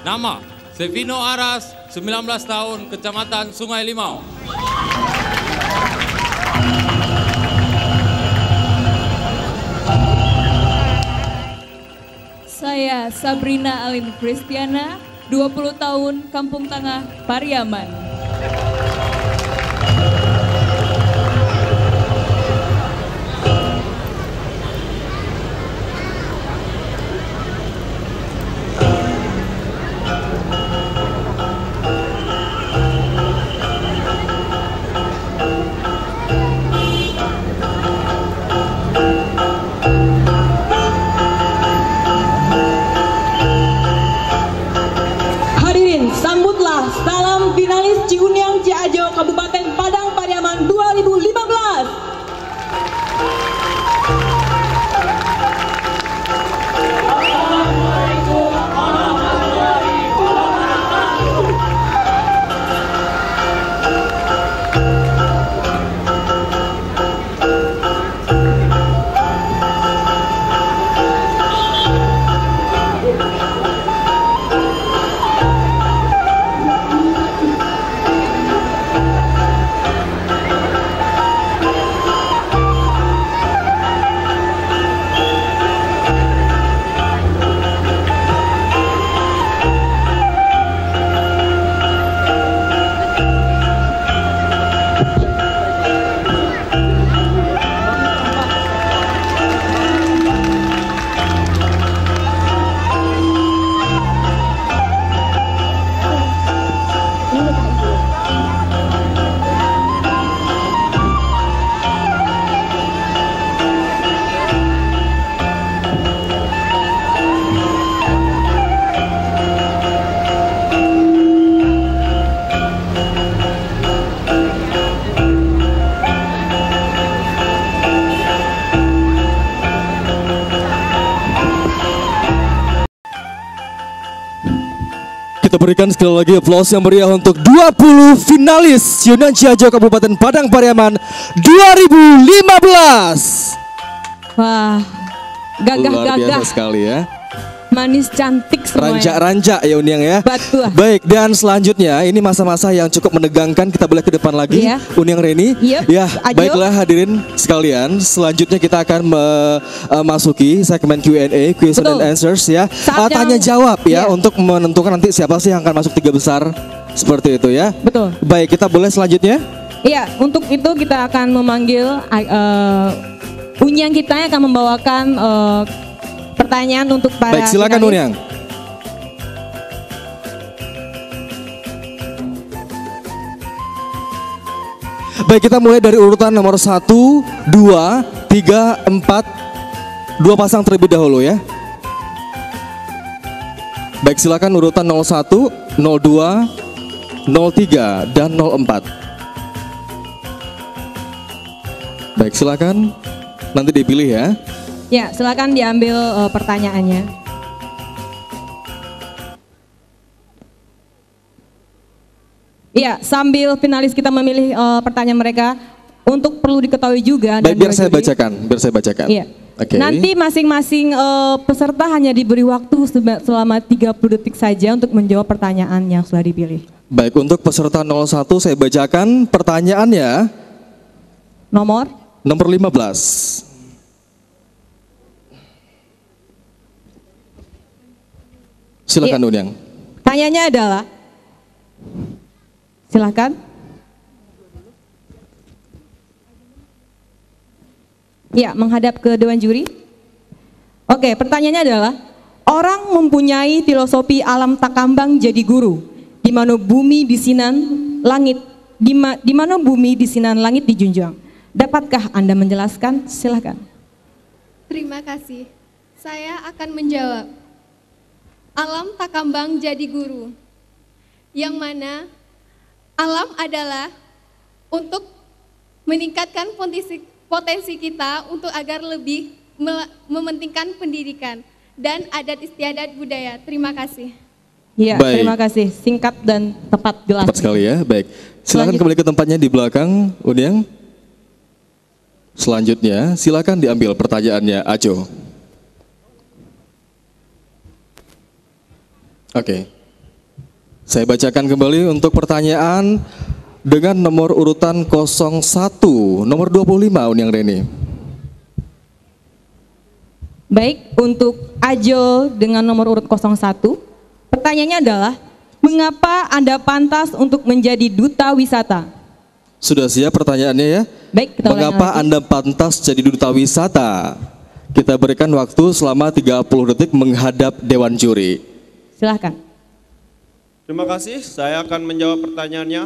Nama Sevino Aras, 19 tahun, Kecamatan Sungai Limau.
Saya Sabrina Alin Kristiana, 20 tahun, Kampung Tengah, Pariaman.
Hadirin, sambutlah salam finalis
Kita berikan sekali lagi aplaus yang meriah untuk 20 finalis Ciuniang Ciajo Kabupaten Padang Pariaman 2015.
Wah, gagah-gagah.
Luar biasa sekali ya.
Manis cantik semuanya.
Ranjak-ranjak ya Uniang ya.
Betul.
Baik, dan selanjutnya ini masa-masa yang cukup menegangkan. Kita boleh ke depan lagi,
Iya.
Uniang Reni.
Yep.
Ya,
Ajo.
baiklah hadirin sekalian. Selanjutnya kita akan memasuki segmen Q&A, question
Betul.
and answers ya.
Saatnya-
Tanya jawab ya
Iya.
untuk menentukan nanti siapa sih yang akan masuk 3 besar. Seperti itu ya.
Betul.
Baik, kita boleh selanjutnya.
Iya, untuk itu kita akan memanggil Uniang kita yang akan membawakan pertanyaan untuk para
Baik, silakan
finalis.
Uniang. Baik, kita mulai dari urutan nomor 1, 2, 3, 4. 2 pasang terlebih dahulu ya. Baik, silakan urutan 01, 02, 03 dan 04. Baik, silakan nanti dipilih ya.
Ya, silakan diambil pertanyaannya. Iya, sambil finalis kita memilih pertanyaan mereka, untuk perlu diketahui juga.
Baik, biar
dan
saya
juga-
bacakan,
Iya.
Oke.
Nanti masing-masing peserta hanya diberi waktu selama 30 detik saja untuk menjawab pertanyaan yang sudah dipilih.
Baik, untuk peserta 01 saya bacakan pertanyaannya.
Nomor
15. Silakan
Iya.
Uniang.
Tanyanya adalah, silakan. Ya, menghadap ke Dewan Juri. Oke, pertanyaannya adalah, orang mempunyai filosofi alam takambang jadi guru, di mana bumi bisinan langit, di mana bumi bisinan langit dijunjung. Dapatkah Anda menjelaskan? Silakan.
Terima kasih. Saya akan menjawab. Alam takambang jadi guru. Yang mana alam adalah untuk meningkatkan potensi kita untuk agar lebih mementingkan pendidikan dan adat istiadat budaya. Terima kasih.
Iya,
Baik.
terima kasih. Singkat dan tepat jelas.
Tepat sekali ya. Baik. Silakan kembali ke tempatnya di belakang, Uniang. Selanjutnya, silakan diambil pertanyaannya, Ajo. Oke. Saya bacakan kembali untuk pertanyaan dengan nomor urutan 01, nomor 25 Uniang Reni.
Baik, untuk Ajo dengan nomor urut 01, pertanyaannya adalah, mengapa Anda pantas untuk menjadi duta wisata?
Sudah siap pertanyaannya ya?
Baik, kita ulangi
Mengapa
lagi.
Anda pantas jadi duta wisata? Kita berikan waktu selama 30 detik menghadap Dewan Juri.
Silahkan.
Terima kasih, saya akan menjawab pertanyaannya.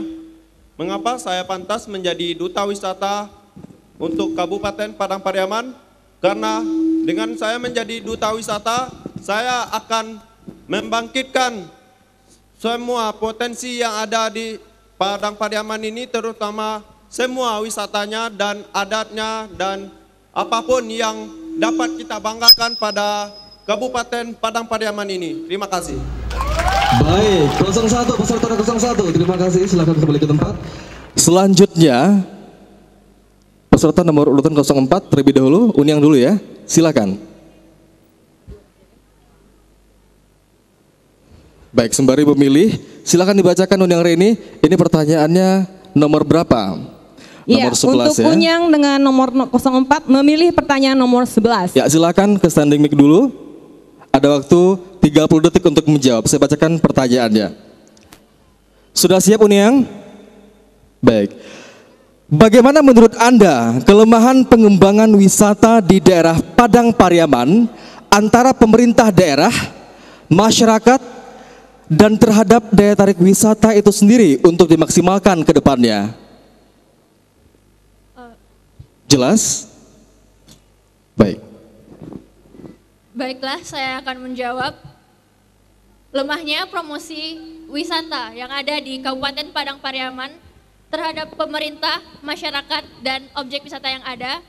Mengapa saya pantas menjadi duta wisata untuk Kabupaten Padang Pariaman? Karena dengan saya menjadi duta wisata, saya akan membangkitkan semua potensi yang ada di Padang Pariaman ini, terutama semua wisatanya dan adatnya dan apapun yang dapat kita banggakan pada Kabupaten Padang Pariaman ini. Terima kasih.
Baik, 01, peserta 01, terima kasih, silakan kembali ke tempat. Selanjutnya, peserta nomor urutan 04 terlebih dahulu, Uniang dulu ya, silakan. Baik, sembari memilih, silakan dibacakan Uniang Reni, ini pertanyaannya nomor berapa?
Iya,
Nomor 11
untuk
ya.
Uniang dengan nomor 04 memilih pertanyaan nomor 11.
Ya, silakan ke standing mic dulu. Ada waktu 30 detik untuk menjawab. Saya bacakan pertanyaannya. Sudah siap Uniang? Baik. Bagaimana menurut Anda kelemahan pengembangan wisata di daerah Padang Pariaman antara pemerintah daerah, masyarakat, dan terhadap daya tarik wisata itu sendiri untuk dimaksimalkan ke depannya? Jelas? Baik.
Baiklah, saya akan menjawab. Lemahnya promosi wisata yang ada di Kabupaten Padang Pariaman terhadap pemerintah, masyarakat, dan objek wisata yang ada.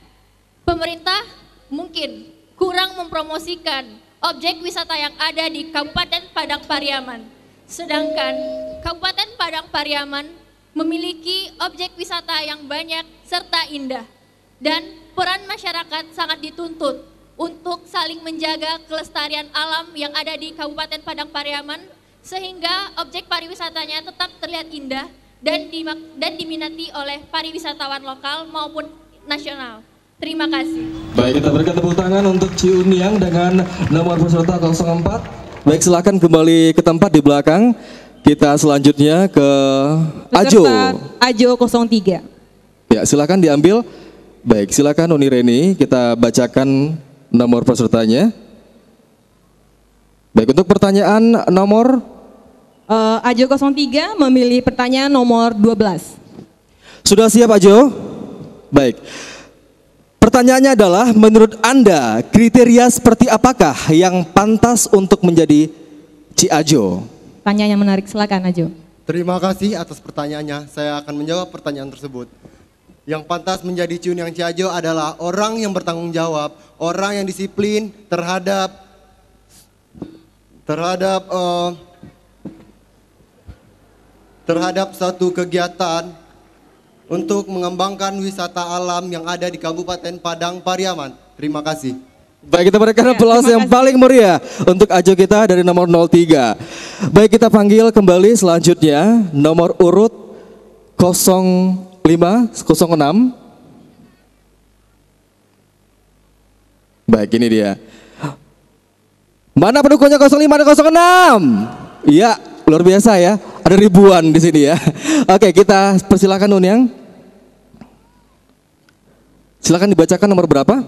Pemerintah mungkin kurang mempromosikan objek wisata yang ada di Kabupaten Padang Pariaman. Sedangkan Kabupaten Padang Pariaman memiliki objek wisata yang banyak serta indah. Dan peran masyarakat sangat dituntut untuk saling menjaga kelestarian alam yang ada di Kabupaten Padang Pariaman sehingga objek pariwisatanya tetap terlihat indah dan diminati oleh pariwisatawan lokal maupun nasional. Terima kasih.
Baik, kita berikan tepuk tangan untuk Ciuniang dengan nomor peserta 04. Baik, silakan kembali ke tempat di belakang. Kita selanjutnya ke Ajo.
Ajo 03.
Ya, silakan diambil. Baik, silakan Uni Reni, kita bacakan nomor pesertanya. Baik, untuk pertanyaan nomor
Ajo 03 memilih pertanyaan nomor 12.
Sudah siap Ajo? Baik. Pertanyaannya adalah, menurut Anda kriteria seperti apakah yang pantas untuk menjadi Ciajo?
Pertanyaan yang menarik, silakan Ajo.
Terima kasih atas pertanyaannya. Saya akan menjawab pertanyaan tersebut. Yang pantas menjadi Ciuniang Ciajo adalah orang yang bertanggung jawab, orang yang disiplin terhadap satu kegiatan untuk mengembangkan wisata alam yang ada di Kabupaten Padang Pariaman. Terima kasih.
Baik, kita berikan aplaus yang paling meriah untuk Ajo kita dari nomor 03. Baik, kita panggil kembali selanjutnya nomor urut 0506. Baik, ini dia. Mana pendukungnya 05 dan 06? Iya, luar biasa ya. Ada ribuan di sini ya. Oke, kita persilakan Uniang. Silakan dibacakan nomor berapa?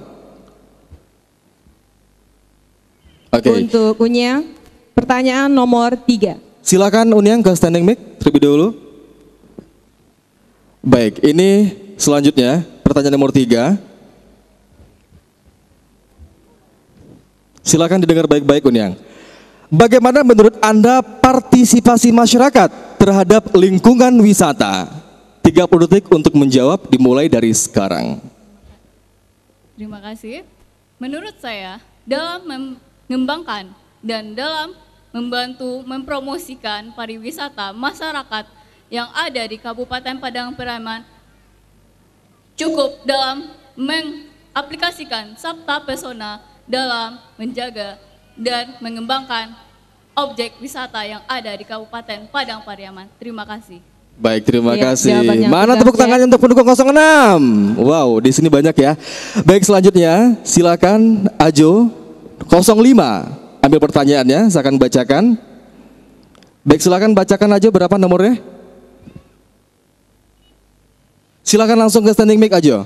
Oke.
Untuk Uniang, pertanyaan nomor 3.
Silakan Uniang ke standing mic terlebih dahulu. Baik, ini selanjutnya pertanyaan nomor 3. Silakan didengar baik-baik Uniang. Bagaimana menurut Anda partisipasi masyarakat terhadap lingkungan wisata? 30 detik untuk menjawab, dimulai dari sekarang.
Terima kasih. Menurut saya, dalam mengembangkan dan dalam membantu mempromosikan pariwisata masyarakat yang ada di Kabupaten Padang Pariaman, cukup dalam mengaplikasikan Sabta Pesona dalam menjaga dan mengembangkan objek wisata yang ada di Kabupaten Padang Pariaman. Terima kasih.
Baik, terima kasih. Mana tepuk tangannya untuk pendukung 06? Wow, di sini banyak ya. Baik, selanjutnya silakan Ajo 05. Ambil pertanyaannya, saya akan bacakan. Baik, silakan bacakan Ajo berapa nomornya? Silakan langsung ke standing mic Ajo.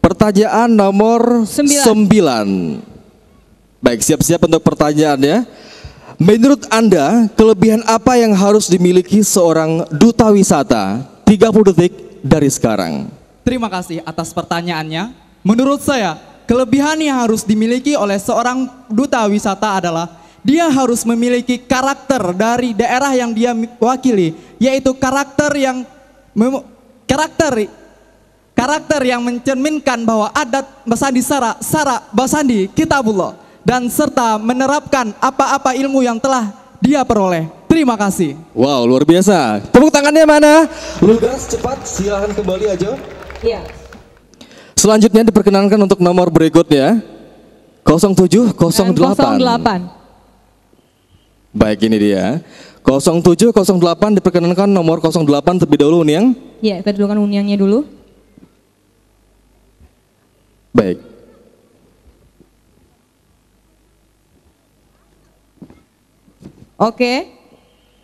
Pertanyaan nomor 9. Baik, siap-siap untuk pertanyaannya. Menurut Anda, kelebihan apa yang harus dimiliki seorang duta wisata? 30 detik dari sekarang.
Terima kasih atas pertanyaannya. Menurut saya, kelebihan yang harus dimiliki oleh seorang duta wisata adalah dia harus memiliki karakter dari daerah yang dia wakili, yaitu karakter yang mencerminkan bahwa adat Basandi Sara Basandi Kitabullah, dan serta menerapkan apa-apa ilmu yang telah dia peroleh. Terima kasih.
Wow, luar biasa. Tepuk tangannya mana? Lugas, cepat, silahkan kembali aja.
Iya.
Selanjutnya diperkenankan untuk nomor berikutnya 0708.
08.
Baik, ini dia 0708, diperkenankan nomor 08 terlebih dahulu Uniang.
Iya, kita dulukan Uniangnya dulu.
Baik.
Oke,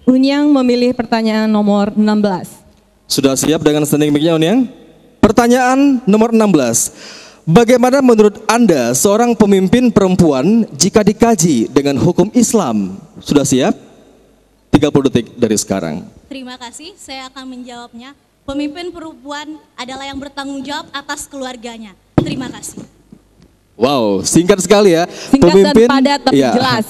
Uniang memilih pertanyaan nomor 16.
Sudah siap dengan standing mic-nya Uniang? Pertanyaan nomor 16. Bagaimana menurut Anda seorang pemimpin perempuan jika dikaji dengan hukum Islam? Sudah siap? 30 detik dari sekarang.
Terima kasih, saya akan menjawabnya. Pemimpin perempuan adalah yang bertanggung jawab atas keluarganya. Terima kasih.
Wow, singkat sekali ya.
Singkat pemimpin, dan padat tapi ya. Jelas.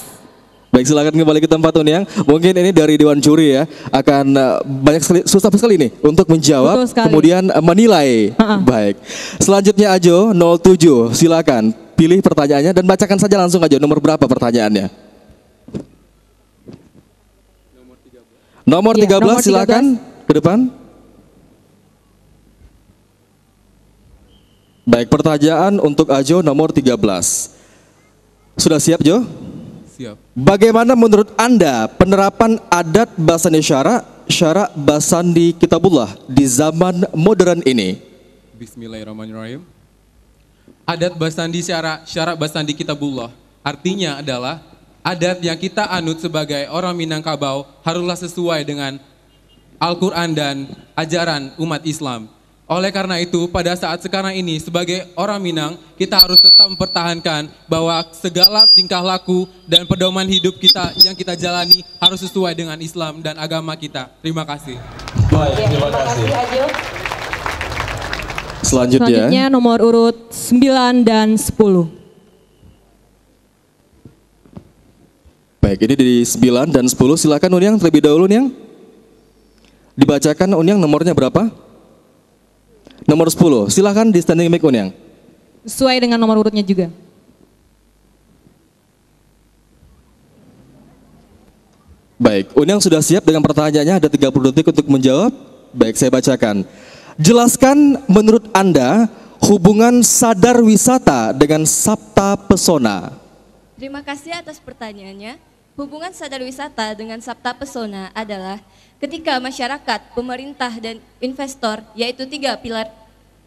Baik, silakan kembali ke tempat Uniang. Mungkin ini dari Dewan Juri ya, akan banyak sekali, susah sekali nih untuk menjawab, kemudian menilai. Baik, selanjutnya Ajo 07, silakan pilih pertanyaannya dan bacakan saja langsung aja nomor berapa pertanyaannya.
Nomor 13.
Nomor 13
Iya, nomor 13.
silakan ke depan. Baik, pertanyaan untuk Ajo nomor 13. Sudah siap, Jo?
Siap.
Bagaimana menurut Anda penerapan adat basandi syarak basandi kitabullah di zaman modern ini?
Bismillahirrahmanirrahim. Adat basandi syarak basandi kitabullah artinya adalah adat yang kita anut sebagai orang Minangkabau haruslah sesuai dengan Al-Quran dan ajaran umat Islam. Oleh karena itu, pada saat sekarang ini sebagai orang Minang, kita harus tetap mempertahankan bahwa segala tingkah laku dan pedoman hidup kita yang kita jalani harus sesuai dengan Islam dan agama kita. Terima kasih.
Baik, terima kasih.
Selanjutnya nomor urut 9 dan 10.
Baik, ini di 9 dan 10. Silakan Unyang terlebih dahulu, Unyang. Dibacakan Unyang nomornya berapa? Nomor 10. Silakan di standing mic Unyang.
Sesuai dengan nomor urutnya juga.
Baik, Unyang sudah siap dengan pertanyaannya, ada 30 detik untuk menjawab. Baik, saya bacakan. Jelaskan menurut Anda hubungan sadar wisata dengan Sabta Pesona.
Terima kasih atas pertanyaannya. Hubungan sadar wisata dengan Sabta Pesona adalah ketika masyarakat, pemerintah, dan investor, yaitu 3 pilar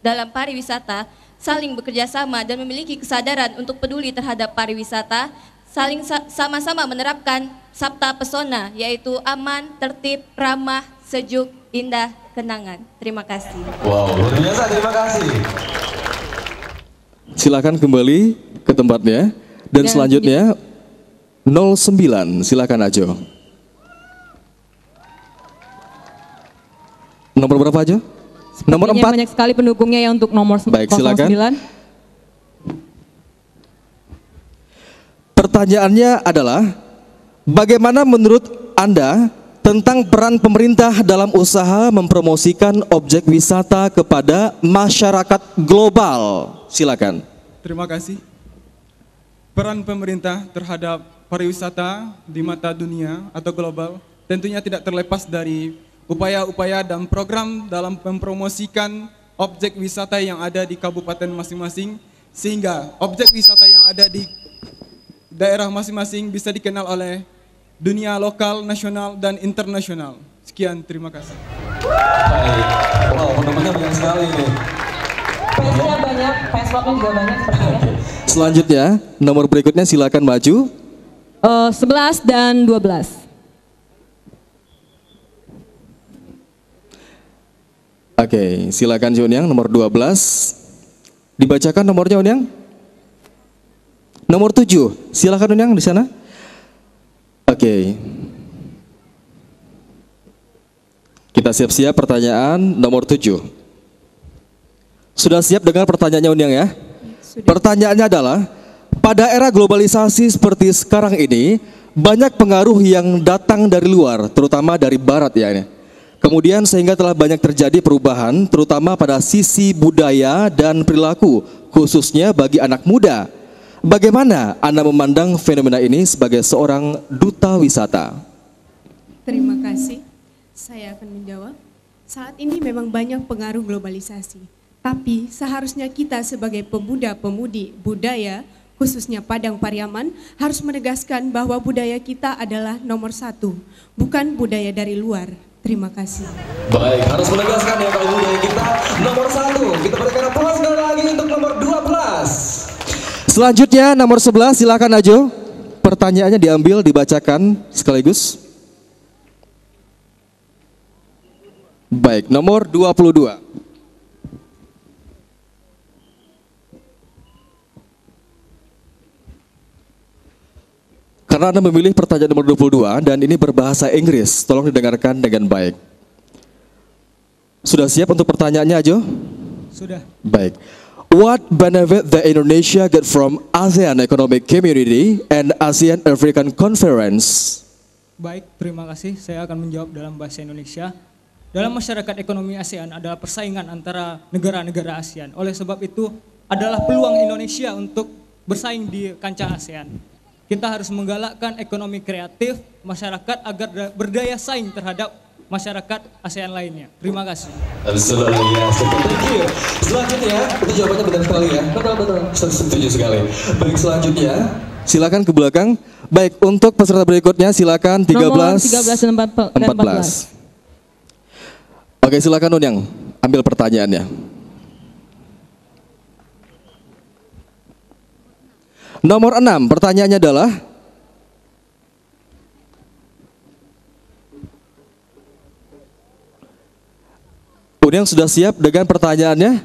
dalam pariwisata, saling bekerja sama dan memiliki kesadaran untuk peduli terhadap pariwisata, saling sama-sama menerapkan Sabta Pesona, yaitu aman, tertib, ramah, sejuk, indah, kenangan. Terima kasih.
Wow, luar biasa, terima kasih. Silakan kembali ke tempatnya. Dan selanjutnya 09, silakan Ajo. Nomor berapa Ajo? Nomor 4.
Banyak sekali pendukungnya ya untuk nomor 09.
Baik, silakan. Pertanyaannya adalah, bagaimana menurut Anda tentang peran pemerintah dalam usaha mempromosikan objek wisata kepada masyarakat global? Silakan.
Terima kasih. Peran pemerintah terhadap pariwisata di mata dunia atau global tentunya tidak terlepas dari upaya-upaya dan program dalam mempromosikan objek wisata yang ada di kabupaten masing-masing, sehingga objek wisata yang ada di daerah masing-masing bisa dikenal oleh dunia lokal, nasional, dan internasional. Sekian, terima kasih.
Baik. Wow, pendukungnya banyak sekali nih.
Fansnya banyak, fans clubnya juga banyak sepertinya.
Selanjutnya, nomor berikutnya silakan maju.
11 dan 12.
Oke, silakan Unyang nomor 12. Dibacakan nomornya Unyang. Nomor 7. Silakan Unyang di sana. Oke. Kita siap-siap pertanyaan nomor 7. Sudah siap dengan pertanyaannya Unyang ya? Sudah. Pertanyaannya adalah, pada era globalisasi seperti sekarang ini, banyak pengaruh yang datang dari luar, terutama dari barat ya ini. Kemudian sehingga telah banyak terjadi perubahan, terutama pada sisi budaya dan perilaku, khususnya bagi anak muda. Bagaimana Anda memandang fenomena ini sebagai seorang duta wisata?
Terima kasih. Saya akan menjawab. Saat ini memang banyak pengaruh globalisasi. Tapi seharusnya kita sebagai pemuda-pemudi budaya, khususnya Padang Pariaman, harus menegaskan bahwa budaya kita adalah nomor 1, bukan budaya dari luar. Terima kasih.
Baik, harus menegaskan ya kalau budaya kita nomor 1. Kita berikan aplaus sekali lagi untuk nomor 12. Selanjutnya nomor 11, silakan Ajo. Pertanyaannya diambil, dibacakan sekaligus. Baik, nomor 22. Karena Anda memilih pertanyaan nomor 22 dan ini berbahasa Inggris, tolong didengarkan dengan baik. Sudah siap untuk pertanyaannya, Ajo?
Sudah.
Baik. What benefit the Indonesia get from ASEAN Economic Community and ASEAN African Conference?
Baik, terima kasih. Saya akan menjawab dalam bahasa Indonesia. Dalam masyarakat ekonomi ASEAN adalah persaingan antara negara-negara ASEAN. Oleh sebab itu adalah peluang Indonesia untuk bersaing di kancah ASEAN.
kita harus menggalakkan ekonomi kreatif masyarakat agar berdaya saing terhadap masyarakat ASEAN lainnya. Terima kasih.
Selanjutnya, itu jawabannya benar sekali ya. Betul. Setuju sekali. Baik, selanjutnya silakan ke belakang. Baik, untuk peserta berikutnya silakan 13
Nomor 13 dan 14.
Oke, silakan Unyang, ambil pertanyaannya. Nomor 6, pertanyaannya adalah Unyang sudah siap dengan pertanyaannya?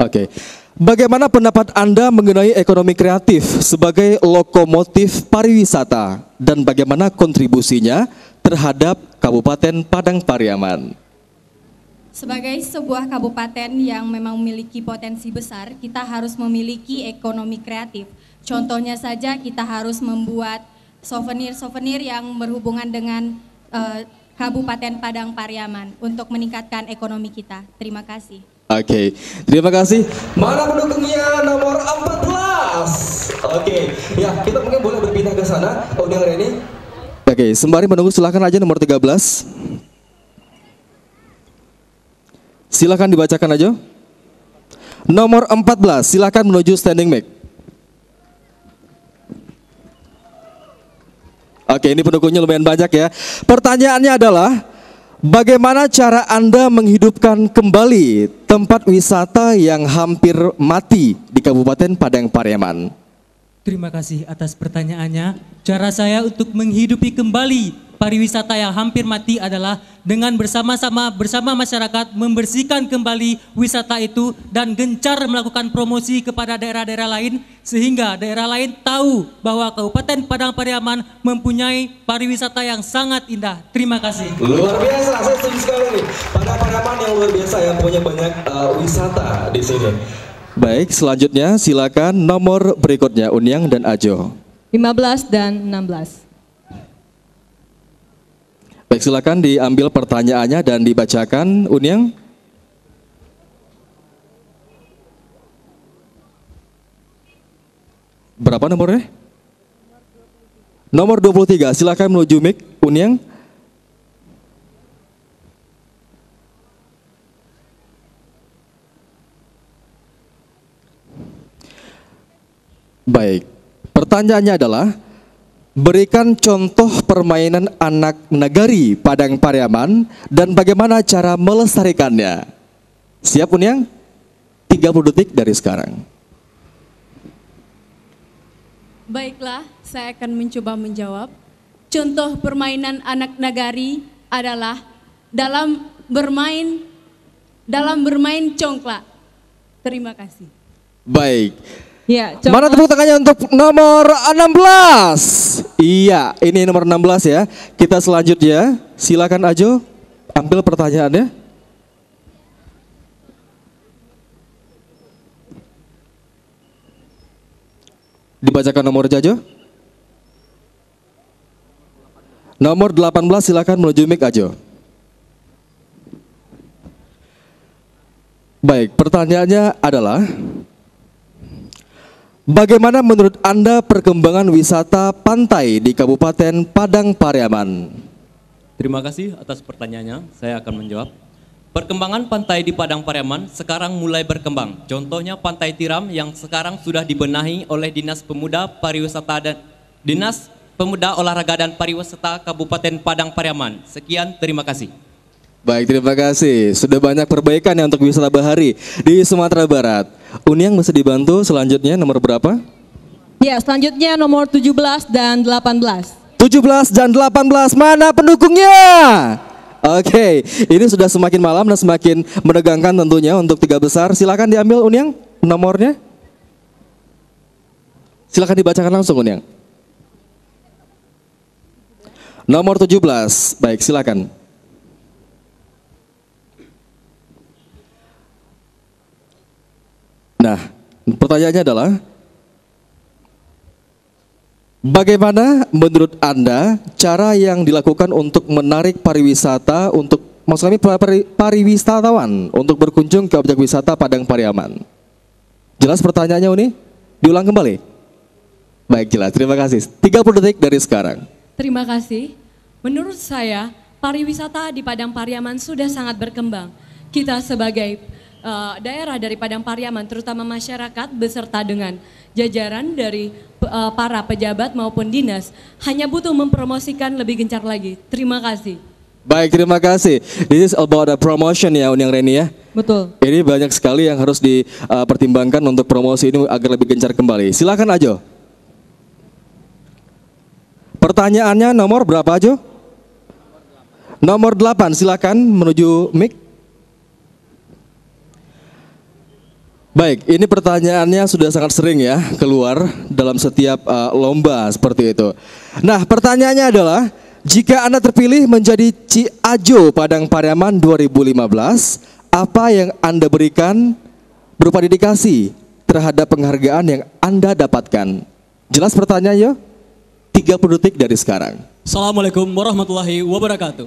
Oke. Bagaimana pendapat Anda mengenai ekonomi kreatif sebagai lokomotif pariwisata dan bagaimana kontribusinya terhadap Kabupaten Padang Pariaman?
Sebagai sebuah kabupaten yang memang memiliki potensi besar, kita harus memiliki ekonomi kreatif. Contohnya saja kita harus membuat souvenir-souvenir yang berhubungan dengan Kabupaten Padang Pariaman untuk meningkatkan ekonomi kita. Terima kasih.
Oke, terima kasih. Mana pendukungnya nomor 14? Oke, ya kita mungkin boleh berpindah ke sana. Unyang Reni. Oke, sembari menunggu silakan aja nomor 13. Silakan dibacakan aja. Nomor 14, silakan menuju standing mic. Oke, ini pendukungnya lumayan banyak ya. Pertanyaannya adalah, bagaimana cara Anda menghidupkan kembali tempat wisata yang hampir mati di Kabupaten Padang Pariaman?
Terima kasih atas pertanyaannya. Cara saya untuk menghidupi kembali pariwisata yang hampir mati adalah dengan bersama-sama bersama masyarakat membersihkan kembali wisata itu dan gencar melakukan promosi kepada daerah-daerah lain sehingga daerah lain tahu bahwa Kabupaten Padang Pariaman mempunyai pariwisata yang sangat indah. Terima kasih.
Luar biasa, saya setuju sekali nih. Padang Pariaman yang luar biasa yang punya banyak wisata di sini. Baik, selanjutnya silakan nomor berikutnya Unyang dan Ajo.
15 dan 16.
Baik, silakan diambil pertanyaannya dan dibacakan Unyang. Berapa nomornya? Nomor 23, silakan menuju mic Unyang. Baik, pertanyaannya adalah berikan contoh permainan anak nagari Padang Pariaman dan bagaimana cara melestarikannya. Siap Unyang? 30 detik dari sekarang.
Baiklah, saya akan mencoba menjawab. Contoh permainan anak nagari adalah dalam bermain congklak. Terima kasih.
Baik.
Ya,
mana tepuk tangannya untuk nomor 16? Iya, ini nomor 16 ya. Kita selanjutnya, silakan Ajo ambil pertanyaannya. Dibacakan nomor Ajo. Nomor 18 silakan menuju mic Ajo. Baik, pertanyaannya adalah bagaimana menurut Anda perkembangan wisata pantai di Kabupaten Padang Pariaman?
Terima kasih atas pertanyaannya, saya akan menjawab. Perkembangan pantai di Padang Pariaman sekarang mulai berkembang. Contohnya Pantai Tiram yang sekarang sudah dibenahi oleh Dinas Pemuda Pariwisata dan Dinas Pemuda Olahraga dan Pariwisata Kabupaten Padang Pariaman. Sekian, terima kasih.
Baik, terima kasih. Sudah banyak perbaikan ya untuk wisata bahari di Sumatera Barat. Unyang bisa dibantu selanjutnya nomor berapa?
Ya, selanjutnya nomor 17 dan 18.
17 dan 18, mana pendukungnya? Oke, ini sudah semakin malam dan semakin menegangkan tentunya untuk tiga besar. Silakan diambil Unyang nomornya. Silakan dibacakan langsung Unyang. Nomor 17, baik silakan. Nah, pertanyaannya adalah bagaimana menurut Anda cara yang dilakukan untuk menarik pariwisata untuk maksud kami pariwisatawan untuk berkunjung ke objek wisata Padang Pariaman? Jelas pertanyaannya Uni? Diulang kembali. Baik, jelas. Terima kasih. 30 detik dari sekarang.
Terima kasih. Menurut saya, pariwisata di Padang Pariaman sudah sangat berkembang. Kita sebagai daerah dari Padang Pariaman, terutama masyarakat beserta dengan jajaran dari para pejabat maupun dinas, hanya butuh mempromosikan lebih gencar lagi. Terima kasih.
Baik, terima kasih. This is about a promotion ya, Unyang Reni ya.
Betul.
Ini banyak sekali yang harus dipertimbangkan untuk promosi ini agar lebih gencar kembali. Silakan Ajo. Pertanyaannya nomor berapa Ajo? Nomor 8, silakan menuju mic. Baik, ini pertanyaannya sudah sangat sering ya keluar dalam setiap lomba seperti itu. Nah, pertanyaannya adalah, jika Anda terpilih menjadi Ciajo Padang Pariaman 2015, apa yang Anda berikan berupa dedikasi terhadap penghargaan yang Anda dapatkan? Jelas pertanyaannya? 30 detik dari sekarang.
Assalamualaikum warahmatullahi wabarakatuh.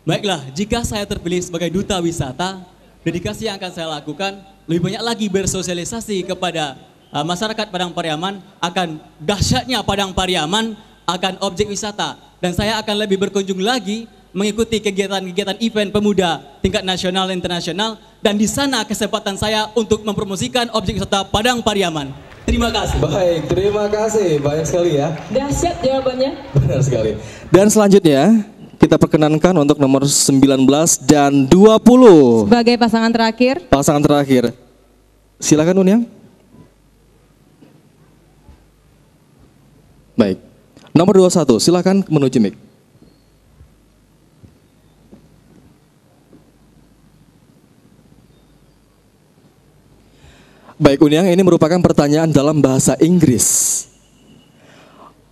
Baiklah, jika saya terpilih sebagai duta wisata, dedikasi yang akan saya lakukan lebih banyak lagi bersosialisasi kepada masyarakat Padang Pariaman akan dahsyatnya Padang Pariaman, akan objek wisata, dan saya akan lebih berkunjung lagi mengikuti kegiatan-kegiatan event pemuda tingkat nasional dan internasional, dan di sana kesempatan saya untuk mempromosikan objek wisata Padang Pariaman. Terima kasih.
Baik, terima kasih. Banyak sekali ya.
Dahsyat jawabannya.
Benar sekali. Dan selanjutnya kita perkenankan untuk nomor 19 dan 20.
Sebagai pasangan terakhir.
Pasangan terakhir. Silakan Unyang. Baik. Nomor 21, silakan menuju mic. Baik Unyang, ini merupakan pertanyaan dalam bahasa Inggris.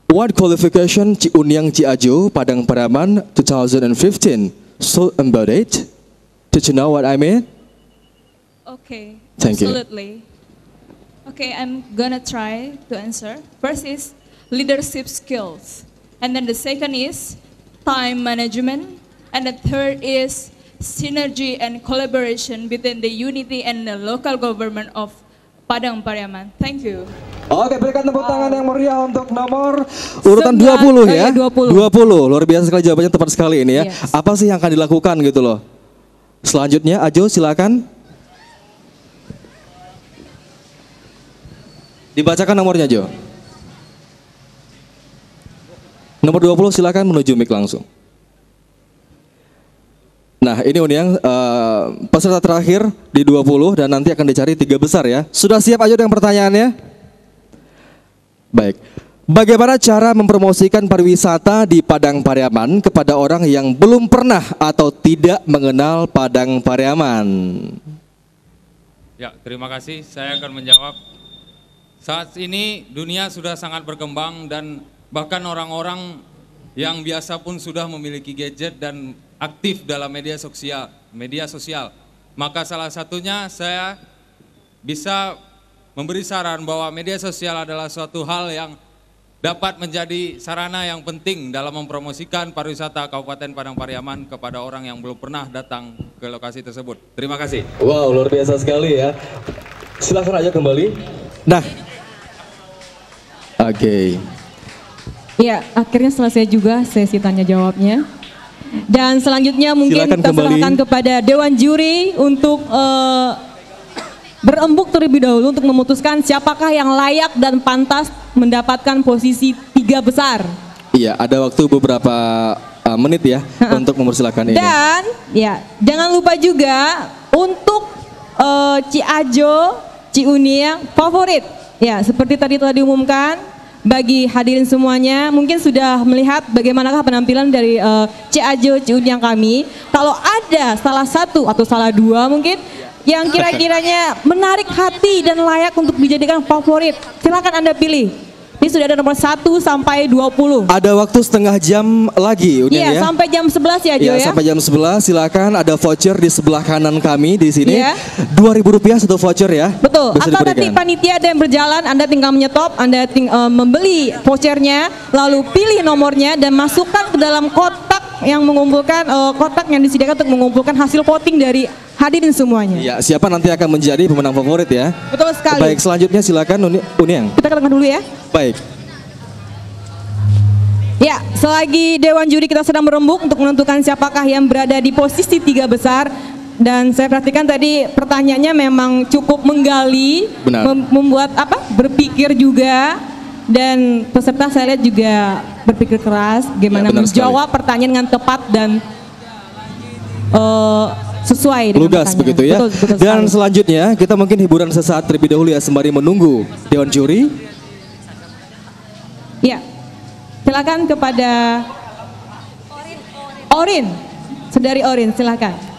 What qualification Ci Unyang Ciajo Padang Pariaman 2015 so embodied? Did you know what I mean?
Okay,
Thank you.
absolutely. Okay, I'm gonna try to answer. First is leadership skills, and then the second is time management, and the third is synergy and collaboration between the unity and the local government of Padang Pariaman. Thank you.
Oke, berikan tepuk tangan yang meriah untuk nomor urutan 20 ya. 20. Luar biasa sekali, jawabannya tepat sekali ini ya.
Yes.
Apa sih yang akan dilakukan gitu loh. Selanjutnya Ajo silakan. Dibacakan nomornya Jo. Nomor 20 silakan menuju mic langsung. Nah ini Unyang peserta terakhir di 20 dan nanti akan dicari 3 besar ya. Sudah siap Ajo dengan pertanyaannya? Baik. Bagaimana cara mempromosikan pariwisata di Padang Pariaman kepada orang yang belum pernah atau tidak mengenal Padang Pariaman?
Ya, terima kasih. Saya akan menjawab. Saat ini dunia sudah sangat berkembang dan bahkan orang-orang yang biasa pun sudah memiliki gadget dan aktif dalam media sosial. Maka salah satunya saya bisa memberi saran bahwa media sosial adalah suatu hal yang dapat menjadi sarana yang penting dalam mempromosikan pariwisata Kabupaten Padang Pariaman kepada orang yang belum pernah datang ke lokasi tersebut. Terima kasih.
Wow, luar biasa sekali ya. Silakan aja kembali. Nah, oke.
Ya, akhirnya selesai juga sesi tanya jawabnya. Dan selanjutnya mungkin
Silakan
kita
kembali.
serahkan kepada Dewan Juri untuk berembuk terlebih dahulu untuk memutuskan siapakah yang layak dan pantas mendapatkan posisi 3 besar.
Iya, ada waktu beberapa menit ya untuk mempersilakan ini.
Dan ya, jangan lupa juga untuk Ciajo, Ci Unyang favorit. Ya, seperti tadi telah diumumkan bagi hadirin semuanya, mungkin sudah melihat bagaimanakah penampilan dari Ciajo, Ci Unyang kami. Kalau ada salah satu atau salah dua mungkin yang kira-kiranya menarik hati dan layak untuk dijadikan favorit, silakan Anda pilih. Ini sudah ada nomor 1 sampai 20.
Ada waktu setengah jam lagi Unyang
Iya,
ya.
sampai jam 11 ya Jo ya.
Sampai jam 11 silakan, ada voucher di sebelah kanan kami di sini.
Iya.
Rp2.000 satu voucher ya.
Betul,
Bisa
atau nanti
diberikan.
panitia ada yang berjalan, Anda tinggal menyetop, Anda membeli vouchernya, lalu pilih nomornya dan masukkan ke dalam kotak yang mengumpulkan, kotak yang disediakan untuk mengumpulkan hasil voting dari hadirin semuanya.
Ya, siapa nanti akan menjadi pemenang favorit ya?
Betul sekali.
Baik, selanjutnya silakan Uniang.
Kita ke tengah dulu ya.
Baik.
Ya, selagi Dewan Juri kita sedang merembuk untuk menentukan siapakah yang berada di posisi 3 besar. Dan saya perhatikan tadi pertanyaannya memang cukup menggali, membuat berpikir juga. Dan peserta saya lihat juga berpikir keras bagaimana menjawab pertanyaan dengan tepat dan sesuai dengan
lugas
pertanyaan.
begitu ya.
Betul
dan
sekali.
selanjutnya kita mungkin hiburan sesaat terlebih dahulu ya sembari menunggu Dewan Juri.
Ya, silakan kepada Orin, saudari Orin, silakan.